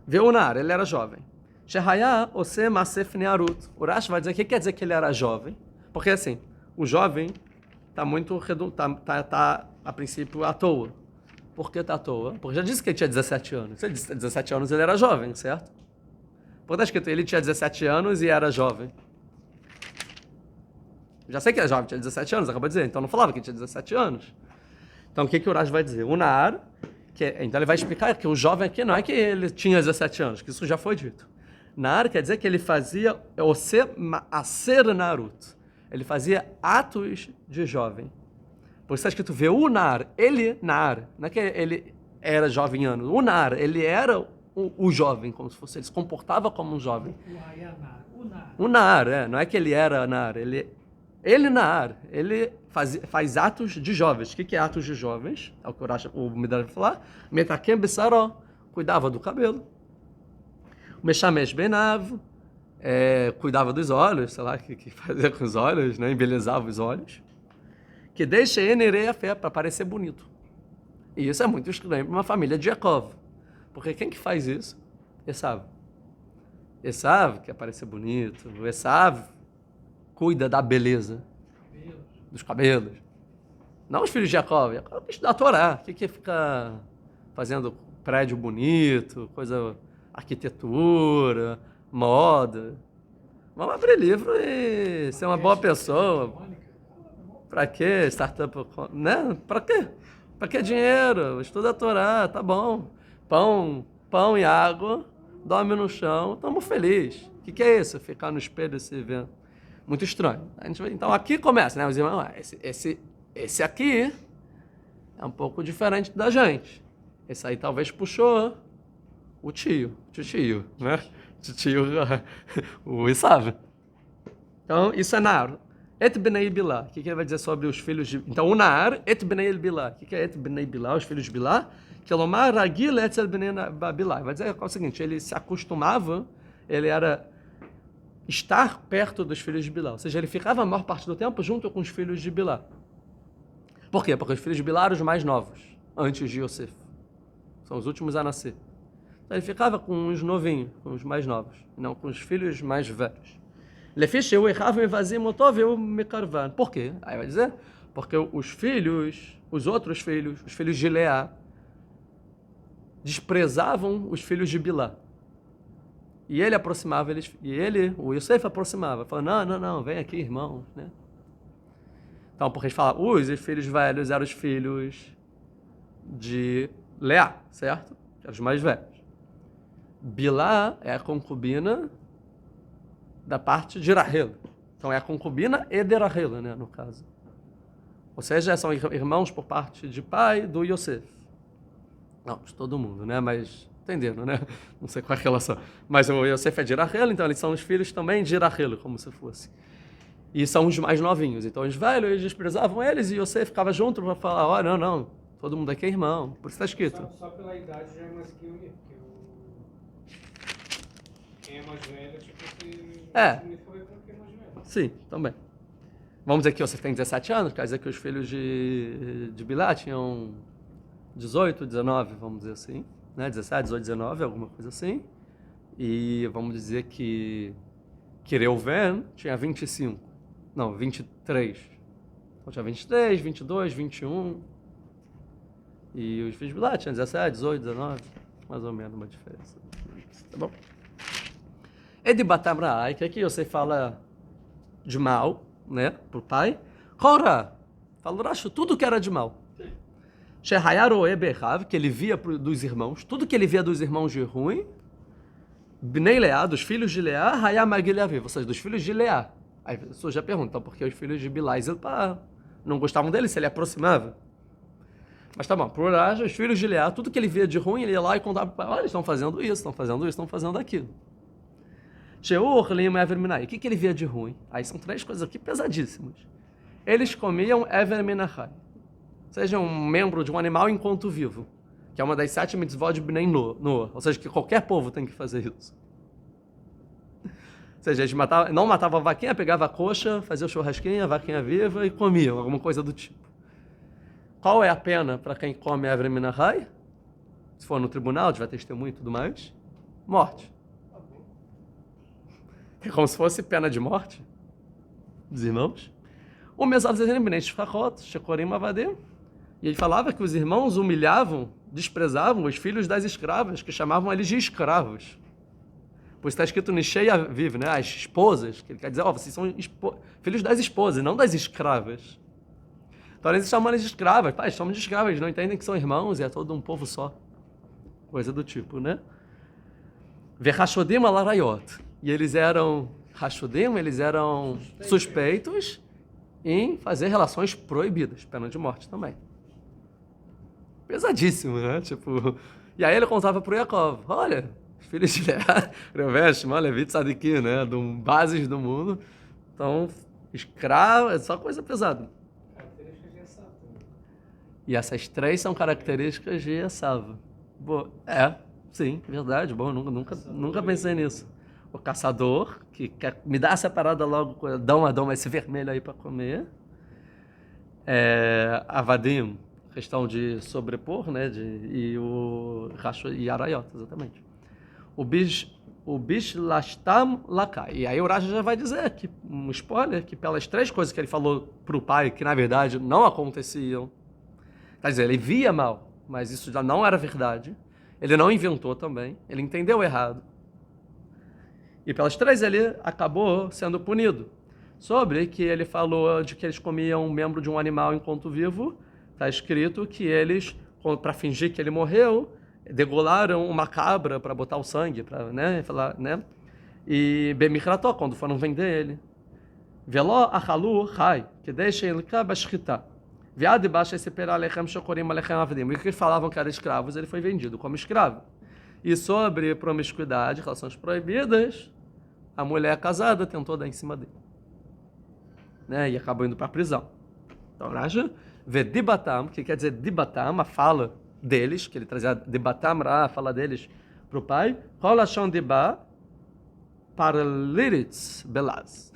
Viu o Nar, ele era jovem. Shehaya ose masef nearut. O Urash vai dizer o que quer dizer que ele era jovem. Porque assim, o jovem está muito tá a princípio à toa. Por que está à toa? Porque já disse que ele tinha 17 anos. Se ele disse 17 anos, ele era jovem, certo? Porque está escrito, ele tinha 17 anos e era jovem. Já sei que era jovem, tinha 17 anos, acabou de dizer. Então não falava que ele tinha 17 anos. Então o que o Urash vai dizer? O Nar, então ele vai explicar que o jovem aqui não é que ele tinha 17 anos, que isso já foi dito. Nar quer dizer que ele fazia aser narut. Ele fazia atos de jovem. Por isso está escrito Veu Nar, ele Nar. Não é que ele era jovem anos. O Nar, ele era o jovem, como se fosse, ele se comportava como um jovem. O Nar, não é que ele era Nar, ele Nar, ele faz atos de jovens. O que é atos de jovens? É o que o Midrash vai falar. Metakem besaró, cuidava do cabelo. O Meshamesh benav, cuidava dos olhos, sei lá, que fazia com os olhos, né? Embelezava os olhos. Que deixa enerei a fé para parecer bonito. E isso é muito estranho para uma família de Jacob. Porque quem que faz isso? Esav. Esav quer parecer bonito. O Esav cuida da beleza dos cabelos. Não os filhos de Jacob. Jacob quer estudar a Torá. O que fica fazendo prédio bonito, coisa, arquitetura, moda. Vamos abrir livro e ser uma boa pessoa. Para quê? Startup, né? Para quê? Para que dinheiro? Estuda a Torá, tá bom. Pão e água, dorme no chão, estamos felizes. O que é isso? Ficar no espelho se vendo. Muito estranho. Então aqui começa, né? Os irmãos, esse aqui é um pouco diferente da gente. Esse aí talvez puxou o tio, né? Tio, o Esav. Então isso é Nar. Et Bnei Bilá. O que ele vai dizer sobre os filhos de... Então, o Nar, Et Bnei Bilá. O que é Et Bnei Bilá, os filhos de Bilá? Que Lomar Ragil Etzel Bnei Bilá. Vai dizer o seguinte, ele se acostumava, ele era estar perto dos filhos de Bilá. Ou seja, ele ficava a maior parte do tempo junto com os filhos de Bilá. Por quê? Porque os filhos de Bilá eram os mais novos, antes de Yosef. São os últimos a nascer. Então, ele ficava com os novinhos, com os mais novos, não com os filhos mais velhos. Por quê? Aí vai dizer, porque os outros filhos, os filhos de Leá, desprezavam os filhos de Bilá. E ele aproximava eles, o Yosef aproximava, falando, não, vem aqui, irmão, né? Então, porque eles falam, os filhos velhos eram os filhos de Leá, certo? Eram os mais velhos. Bilá é a concubina da parte de Rahel. Então é a concubina e de Rahel, né, no caso. Ou seja, são irmãos por parte de pai do Yosef. Não, de todo mundo, né? Mas entenderam, né? Não sei qual é a relação. Mas o Yosef é de Rahel, então eles são os filhos também de Rahel, como se fosse. E são os mais novinhos. Então os velhos, eles desprezavam eles e Yosef ficava junto para falar, não, todo mundo aqui é irmão. Por isso está escrito. Só pela idade já é mais que porque quem é mais velho, tipo, Sim, também. Vamos dizer que Yosef tem 17 anos, quer dizer que os filhos de Bilá tinham 18, 19, vamos dizer assim, né? 17, 18, 19, alguma coisa assim. E vamos dizer que Reuven tinha 25, não, 23. Então tinha 23, 22, 21. E os filhos de Bilá tinham 17, 18, 19, mais ou menos uma diferença. Tá bom? Edibatam Ra'ai, que aqui você fala de mal, né, pro pai. Chora, fala Rashi, tudo que era de mal. Shehayaroe Bechav, que ele via dos irmãos, tudo que ele via dos irmãos de ruim, Bnei Leá, dos filhos de Leá, Hayamagilhaviv, ou seja, dos filhos de Leá. Aí a pessoa já pergunta, então por que os filhos de Bilá e Zilpá não gostavam dele, se ele aproximava? Mas tá bom, por Urash, os filhos de Leá, tudo que ele via de ruim, ele ia lá e contava para o pai, olha, eles estão fazendo isso, estão fazendo isso, estão fazendo aquilo. Sheur, Lim, Ever Minai. O que ele via de ruim? Aí são 3 coisas aqui pesadíssimas. Eles comiam Ever Minachai, seja um membro de um animal enquanto vivo, que é uma das 7 mitzvot de Bnei Noah, ou seja, que qualquer povo tem que fazer isso. Ou seja, eles não matavam a vaquinha, pegava a coxa, fazia o churrasquinho, a vaquinha viva e comiam, alguma coisa do tipo. Qual é a pena para quem come Ever Minachai? Se for no tribunal, tiver testemunho e tudo mais, morte. É como se fosse pena de morte dos irmãos. O Mesav Zezenim Bnei Shfachot, Shekorim Avadim. E ele falava que os irmãos humilhavam, desprezavam os filhos das escravas, que chamavam eles de escravos. Pois está escrito Nishei Aviv, né? As esposas, que ele quer dizer, vocês são filhos das esposas, não das escravas. Então eles chamam eles de escravas. Pai, chamam de escravas, eles não entendem que são irmãos e é todo um povo só. Coisa do tipo, né? V'chashodim alarayot. E eles eram Hashudim, eles eram suspeitos em fazer relações proibidas, pena de morte também. Pesadíssimo, né? Tipo, e aí ele contava pro Yaakov, olha, os filhos de Leá, Reuven, Shimon, Levi, Tzadikim, né? Bases do mundo. Então, escravo, é só coisa pesada. Características de Esav também. E essas 3 são características de Esav. Sim, verdade. Bom, nunca pensei nisso. O caçador, que quer me dá essa parada logo, dá esse vermelho aí para comer. Avadim, questão de sobrepor, né? E o Racho e Arayot, exatamente. O Bish Lastam Lakai. E aí o Rashi já vai dizer, que, um spoiler, que pelas 3 coisas que ele falou para o pai, que na verdade não aconteciam, quer dizer, ele via mal, mas isso já não era verdade. Ele não inventou também, ele entendeu errado. E pelas 3 ele acabou sendo punido. Sobre que ele falou de que eles comiam um membro de um animal enquanto vivo, está escrito que eles, para fingir que ele morreu, degolaram uma cabra para botar o sangue, para, né, falar, né? E Bemikrató, quando foram vender ele. Veló achalu chai, que deixa ele cabashchita. Viado debaixo esse peralechem shokorim alechem avadim. E que falavam que eram escravos, ele foi vendido como escravo. E sobre promiscuidade, relações proibidas, a mulher casada tentou dar em cima dele, né? E acabou indo para a prisão. Então, Raja vê dibatam, que quer dizer dibatam, a fala deles, que ele trazia dibatam, a fala deles para o pai. Rolachon diba para liritz belaz.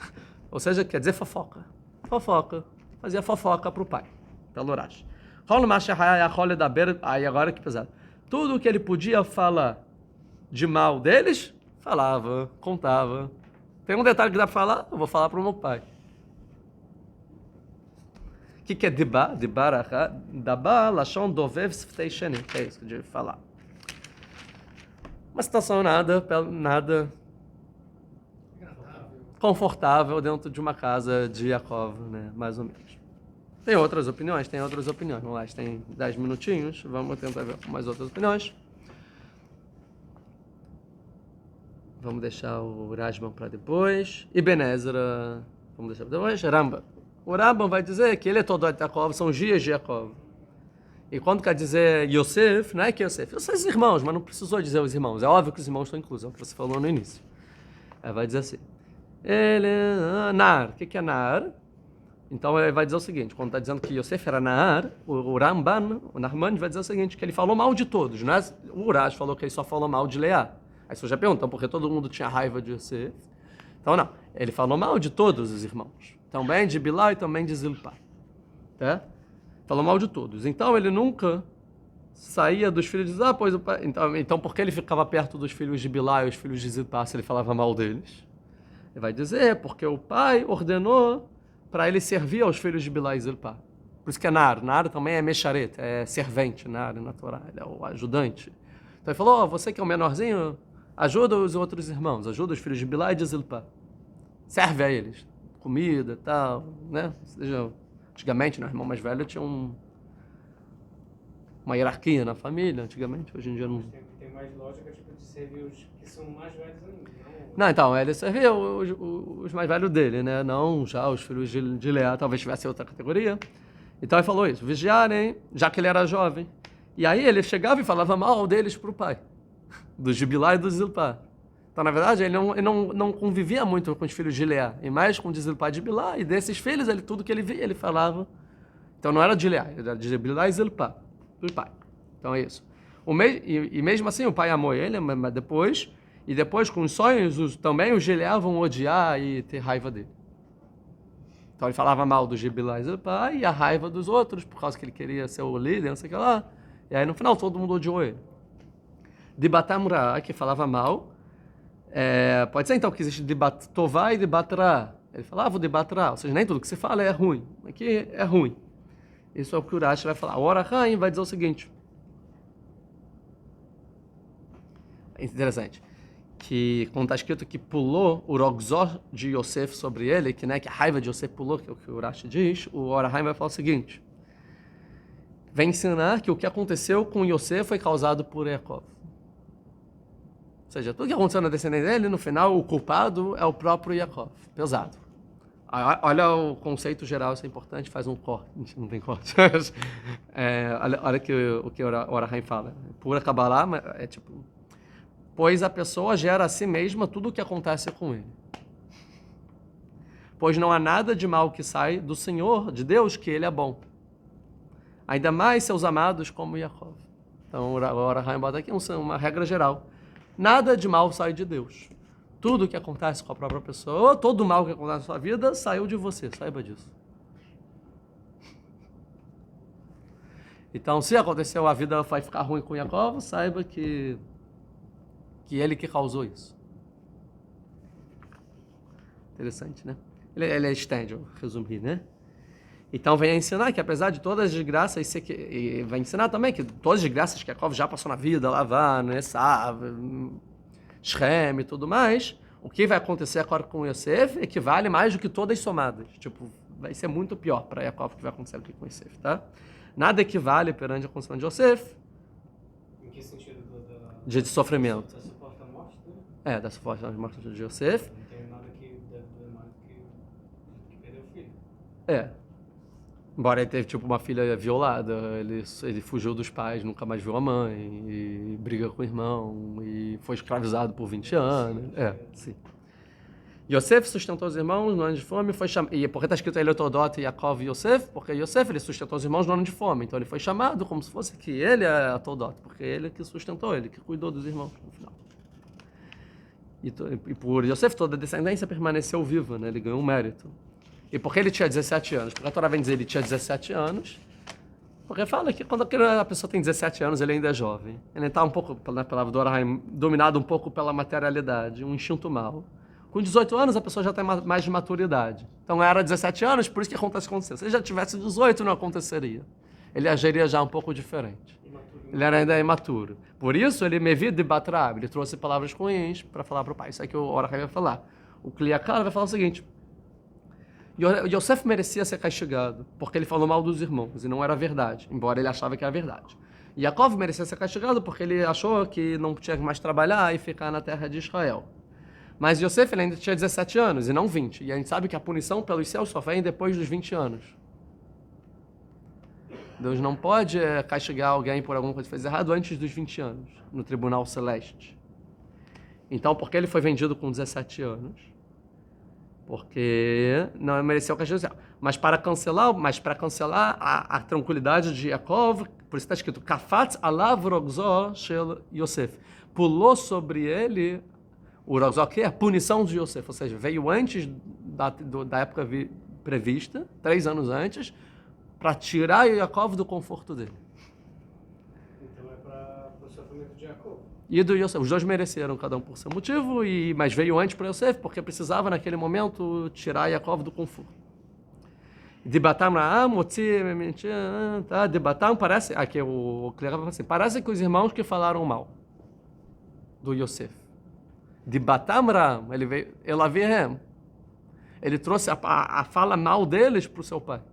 Ou seja, quer dizer fofoca. Fofoca. Fazia fofoca para o pai, pelo Raja. Aí agora que pesado. Tudo que ele podia falar de mal deles, falava, contava. Tem um detalhe que dá para falar? Eu vou falar para o meu pai. O que é dibá? Dabá, lashon, dovev, sftei sheni. É isso que eu devia falar. Uma situação nada confortável dentro de uma casa de Yaakov, né? Mais ou menos. Tem outras opiniões. Vamos lá, tem 10 minutinhos. Vamos tentar ver mais outras opiniões. Vamos deixar o Rashbam para depois. Ibn Ezra, vamos deixar para depois. Rambam. O Rambam vai dizer que ele é todo de Yaakov, são os dias de Yaakov. E quando quer dizer Yosef, não é que Yosef. São os irmãos, mas não precisou dizer os irmãos. É óbvio que os irmãos estão inclusos, é o que você falou no início. Vai dizer assim. Ele é Nar. O que é Nar? Então ele vai dizer o seguinte, quando está dizendo que Yosef era Nar, o Ramban, o Nahman, vai dizer o seguinte, que ele falou mal de todos. Não é? O Urash falou que ele só falou mal de Leá. Aí você já pergunta, porque todo mundo tinha raiva de Yosef. Então não, ele falou mal de todos os irmãos. Também de Bilá e também de Zilpá. Tá? Falou mal de todos. Então ele nunca saía dos filhos de Zilpá, pois o pai... Então por que ele ficava perto dos filhos de Bilá e os filhos de Zilpá se ele falava mal deles? Ele vai dizer, porque o pai ordenou para ele servir aos filhos de Bilá e Zilpá. Por isso que é Nar. Nar também é Mesharet, é servente, Nar na Torá, ele é o ajudante. Então ele falou, você que é o menorzinho, ajuda os outros irmãos, ajuda os filhos de Bilá e de Zilpá. Serve a eles, comida e tal, né? Ou seja, antigamente, né, o irmão mais velho tinha uma hierarquia na família, antigamente, hoje em dia não... Tem mais lógica, tipo, de servir os que são mais velhos ainda, não... Não, então, ele servia os mais velhos dele, né? Não já os filhos de Leá, talvez tivesse outra categoria. Então ele falou isso, vigiarem, já que ele era jovem. E aí ele chegava e falava mal deles para o pai, do Gibilá e do Zilpá. Então, na verdade, ele não convivia muito com os filhos de Leá, e mais com o Zilpá e Gibilá, e desses filhos, tudo que ele via, ele falava. Então não era de Leá, era de Gibilá e Zilpá, do pai. Então é isso. E mesmo assim, o pai amou ele, mas depois com os sonhos, também os de Leá vão odiar e ter raiva dele. Então ele falava mal do Gibilá e Zilpá, e a raiva dos outros, por causa que ele queria ser o líder, não sei o que lá. E aí no final todo mundo odiou ele. De Batamra, que falava mal, pode ser então que existe de Tová e de Batra. Ele falava de Batra, ou seja, nem tudo que se fala é ruim. Aqui é ruim. Isso é o que o Urashi vai falar. O Orachaim vai dizer o seguinte. É interessante. Que quando está escrito que pulou o Rogzor de Yosef sobre ele, que a raiva de Yosef pulou, que é o que o Urashi diz, o Orachaim vai falar o seguinte. Vem ensinar que o que aconteceu com Yosef foi causado por Yaakov. Ou seja, tudo que aconteceu na descendência dele, no final, o culpado é o próprio Yaakov. Pesado. Olha o conceito geral, isso é importante, faz um corte. Não tem corte. Olha o que o Orachaim fala. Pura Kabbalah, é tipo... Pois a pessoa gera a si mesma tudo o que acontece com ele. Pois não há nada de mal que sai do Senhor, de Deus, que ele é bom. Ainda mais seus amados como Yaakov. Então, o Orachaim bota aqui uma regra geral. Nada de mal sai de Deus. Tudo que acontece com a própria pessoa, todo o mal que acontece na sua vida, saiu de você. Saiba disso. Então, se aconteceu, a vida vai ficar ruim com Yaakov, saiba que ele que causou isso. Interessante, né? Ele estende, eu resumi, né? Então vem a ensinar que apesar de todas as desgraças, e vai ensinar também que todas as desgraças que Yaakov já passou na vida, Lavan, Esav, Shem e tudo mais, o que vai acontecer agora com Yosef equivale mais do que todas somadas. Tipo, vai ser muito pior para Yaakov o que vai acontecer aqui com Yosef, tá? Nada equivale perante a condição de Yosef. Em que sentido? De sofrimento. Da suposta morte dele? Da suposta morte de Yosef. Não tem nada que deve doer mais do que perder o filho. Embora ele teve uma filha violada, ele fugiu dos pais, nunca mais viu a mãe, e briga com o irmão, e foi escravizado por 20 anos. Sim. Yosef sustentou os irmãos no ano de fome, foi chamado. E por que está escrito ele Todot, Yaakov e Yosef? Porque Yosef ele sustentou os irmãos no ano de fome, então ele foi chamado como se fosse que ele é a Todot, porque ele que sustentou, ele que cuidou dos irmãos no final. E por Yosef toda a descendência permaneceu viva, né? Ele ganhou um mérito. E porque ele tinha 17 anos? Porque a Torá vem dizer que ele tinha 17 anos, porque fala que quando a pessoa tem 17 anos, ele ainda é jovem. Ele está um pouco, na palavra do Orachaim, dominado um pouco pela materialidade, um instinto mau. Com 18 anos, a pessoa já tem mais de maturidade. Então, era 17 anos, por isso que aconteceu. Se ele já tivesse 18, não aconteceria. Ele agiria já um pouco diferente. Ele era ainda imaturo. Por isso, ele me viu de Batrab, ele trouxe palavras ruins para falar para o pai. Isso é que o Orachaim vai falar. O Kliakar vai falar o seguinte: Yosef merecia ser castigado, porque ele falou mal dos irmãos, e não era verdade, embora ele achava que era verdade. Yaakov merecia ser castigado porque ele achou que não tinha mais trabalhar e ficar na terra de Israel. Mas Yosef ele ainda tinha 17 anos e não 20. E a gente sabe que a punição pelos céus só vem depois dos 20 anos. Deus não pode castigar alguém por alguma coisa que fez errado antes dos 20 anos, no tribunal celeste. Então, por que ele foi vendido com 17 anos? Porque não mereceu o castigo do céu. Mas para cancelar a tranquilidade de Yaakov, por isso está escrito, Kafatz alav rogzor shel Yosef. Pulou sobre ele o rogzor, que é a punição de Yosef, ou seja, veio antes da época prevista, 3 anos antes, para tirar Yaakov do conforto dele. Então é para o sofrimento de Yaakov. E do Yosef, os dois mereceram, cada um por seu motivo, mas veio antes para Yosef, porque precisava naquele momento tirar Yaakov do conforto. De Batam de Batam parece, aqui o clérigo fala assim, parece que os irmãos que falaram mal do Yosef. De Batam Ram, ele veio, Elavirem, ele trouxe a fala mal deles para o seu pai.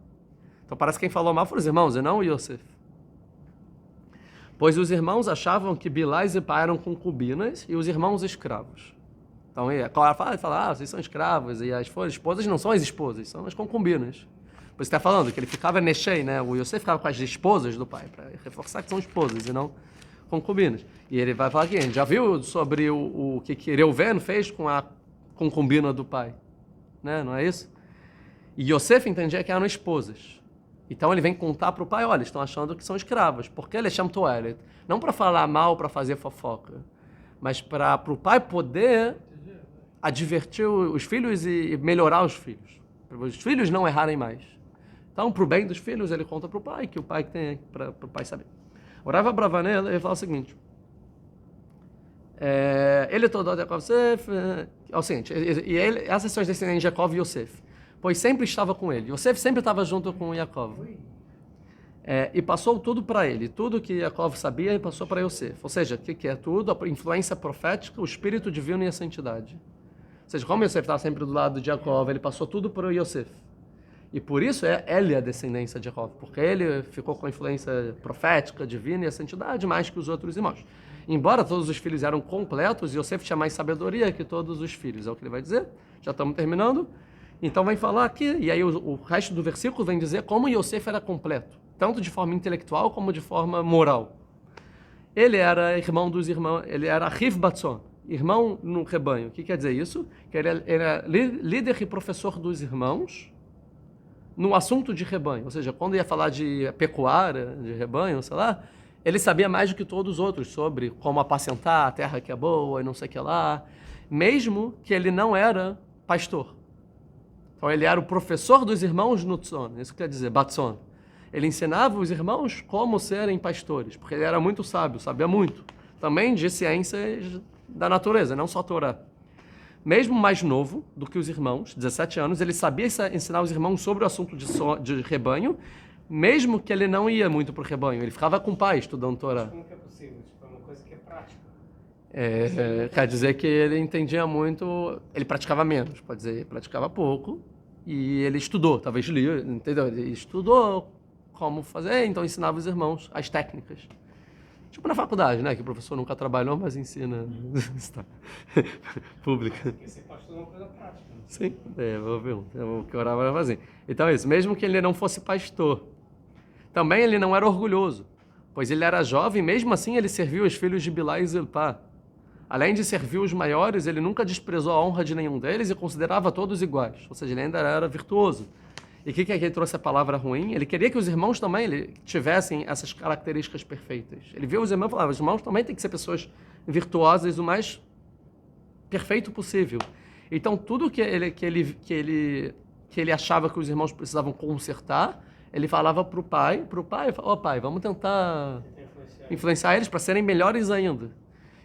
Então parece que quem falou mal foram os irmãos e não o Yosef. Pois os irmãos achavam que Bilhá e Zilpá eram concubinas e os irmãos escravos. Então, ela fala, vocês são escravos, e as esposas não são as esposas, são as concubinas. Por isso está falando que ele ficava nechei, né? O Yosef ficava com as esposas do pai, para reforçar que são esposas e não concubinas. E ele vai falar aqui, a gente já viu sobre o que Reuven fez com a concubina do pai, né? Não é isso? E Yosef entendia que eram esposas. Então ele vem contar para o pai, olha, estão achando que são escravas. Porque ele chama Toelet. Não para falar mal, para fazer fofoca, mas para o pai poder advertir os filhos e melhorar os filhos. Para os filhos não errarem mais. Então, para o bem dos filhos, ele conta para o pai, que o pai tem para o pai saber. O Rav Abravanel, ele fala o seguinte, ele todo Yaakov Yosef, é o seguinte, e ele, essas são as descendentes de Yaakov e Yosef, pois sempre estava com ele. Yosef sempre estava junto com Yaakov. E passou tudo para ele, tudo que Yaakov sabia, ele passou para Yosef. Ou seja, o que é tudo? A influência profética, o espírito divino e a santidade. Ou seja, como Yosef estava sempre do lado de Yaakov, ele passou tudo para Yosef. E por isso ele é a descendência de Yaakov, porque ele ficou com a influência profética, divina e a santidade mais que os outros irmãos. Embora todos os filhos eram completos, Yosef tinha mais sabedoria que todos os filhos, é o que ele vai dizer. Já estamos terminando. Então vai falar aqui, e aí o resto do versículo vem dizer como Yosef era completo, tanto de forma intelectual como de forma moral. Ele era irmão dos irmãos, ele era Achiv Batson, irmão no rebanho. O que quer dizer isso? Que ele era líder e professor dos irmãos no assunto de rebanho. Ou seja, quando ia falar de pecuária, de rebanho, sei lá, ele sabia mais do que todos os outros sobre como apacentar a terra que é boa e não sei o que lá, mesmo que ele não era pastor. Então ele era o professor dos irmãos no Tzon, isso quer dizer, Batson. Ele ensinava os irmãos como serem pastores, porque ele era muito sábio, sabia muito. Também de ciências da natureza, não só Torá. Mesmo mais novo do que os irmãos, 17 anos, ele sabia ensinar os irmãos sobre o assunto de rebanho, mesmo que ele não ia muito para o rebanho. Ele ficava com o pai estudando Torá. Como que é possível? Tipo, é uma coisa que é prática. Quer dizer que ele entendia muito, ele praticava menos, pode dizer, ele praticava pouco, e ele estudou, talvez lia, entendeu? Ele estudou como fazer, então ensinava os irmãos as técnicas. Tipo na faculdade, né? Que o professor nunca trabalhou, mas ensina pública. Porque ser pastor é uma coisa prática. Né? Sim, vou ver o que o Rav vai fazer. Então é isso, mesmo que ele não fosse pastor, também ele não era orgulhoso, pois ele era jovem, mesmo assim ele serviu os filhos de Bilhá e Zilpá. Além de servir os maiores, ele nunca desprezou a honra de nenhum deles e considerava todos iguais, ou seja, ele ainda era virtuoso. E o que é que ele trouxe a palavra ruim? Ele queria que os irmãos também tivessem essas características perfeitas. Ele viu os irmãos e falava, os irmãos também têm que ser pessoas virtuosas o mais perfeito possível. Então, tudo que ele achava que os irmãos precisavam consertar, ele falava para o pai, pai, vamos tentar influenciar eles para serem melhores ainda.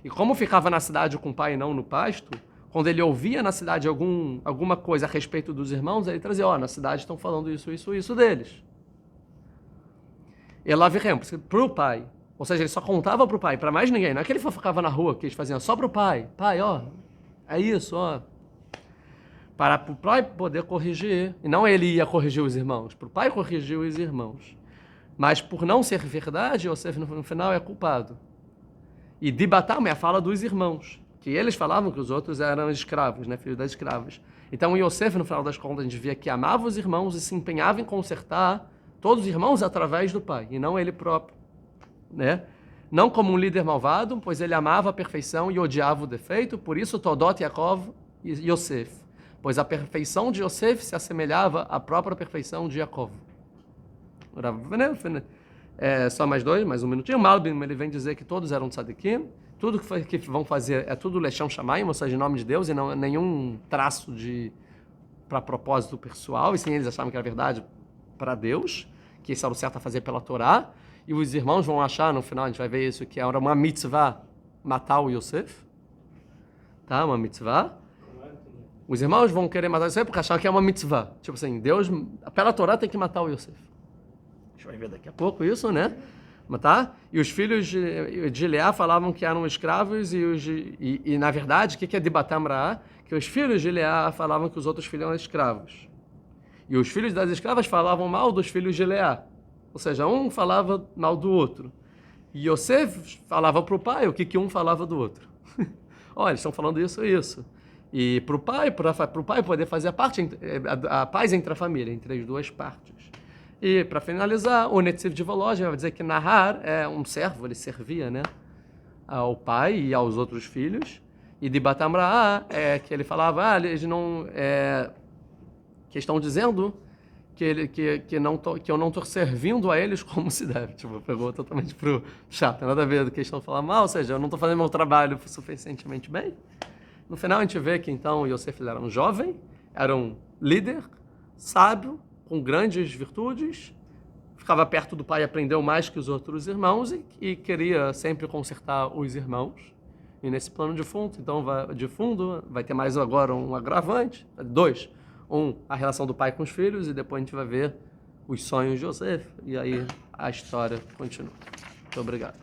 E como ficava na cidade com o pai e não no pasto, quando ele ouvia na cidade alguma coisa a respeito dos irmãos, ele trazia, na cidade estão falando isso deles. E lá viremos, para o pai. Ou seja, ele só contava para o pai, para mais ninguém. Não é que ele ficava na rua, que eles faziam só para o pai. Pai, é isso, Para o pai poder corrigir. E não ele ia corrigir os irmãos, para o pai corrigir os irmãos. Mas por não ser verdade, ou seja, no final é culpado. E Dibatam é a fala dos irmãos. Que eles falavam que os outros eram escravos, né, filhos das escravas. Então o Yosef, no final das contas, a gente via que amava os irmãos e se empenhava em consertar todos os irmãos através do pai, e não ele próprio. Né? Não como um líder malvado, pois ele amava a perfeição e odiava o defeito, por isso Todot, Yaakov e Yosef. Pois a perfeição de Yosef se assemelhava à própria perfeição de Yaakov. Só mais um minutinho. Malbim, ele vem dizer que todos eram tzadikim. Tudo que vão fazer é tudo Lesham Shamayim, ou seja, em nome de Deus, e não nenhum traço para propósito pessoal, e sim eles achavam que era verdade para Deus, que isso era o certo a fazer pela Torá, e os irmãos vão achar, no final a gente vai ver isso, que era uma mitzvah matar o Yosef, tá? Uma mitzvah. Os irmãos vão querer matar o Yosef porque achavam que é uma mitzvah. Tipo assim, Deus, pela Torá tem que matar o Yosef. A gente vai ver daqui a pouco isso, né? Tá? E os filhos de Leá falavam que eram escravos e na verdade, o que é Dibatam Raá? Que os filhos de Leá falavam que os outros filhos eram escravos. E os filhos das escravas falavam mal dos filhos de Leá. Ou seja, um falava mal do outro. E Yosef falava para o pai o que um falava do outro. Olha, eles estão falando isso e isso. E para o pai poder fazer a paz entre a família, entre as duas partes. E para finalizar, o Netziv de Volozhin vai dizer que Nahar é um servo, ele servia, né, ao pai e aos outros filhos. E de Batamraá é que ele falava, eles não, que estão dizendo que eu não estou servindo a eles como se deve. Tipo, pegou totalmente pro chato, nada a ver do que eles estão falando mal, ou seja, eu não estou fazendo meu trabalho suficientemente bem. No final a gente vê que então Yosef era um jovem, era um líder, sábio, com grandes virtudes, ficava perto do pai, aprendeu mais que os outros irmãos e queria sempre consertar os irmãos. E nesse plano de fundo vai ter mais agora um agravante, 2, a relação do pai com os filhos, e depois a gente vai ver os sonhos de Yosef, e aí a história continua. Muito obrigado.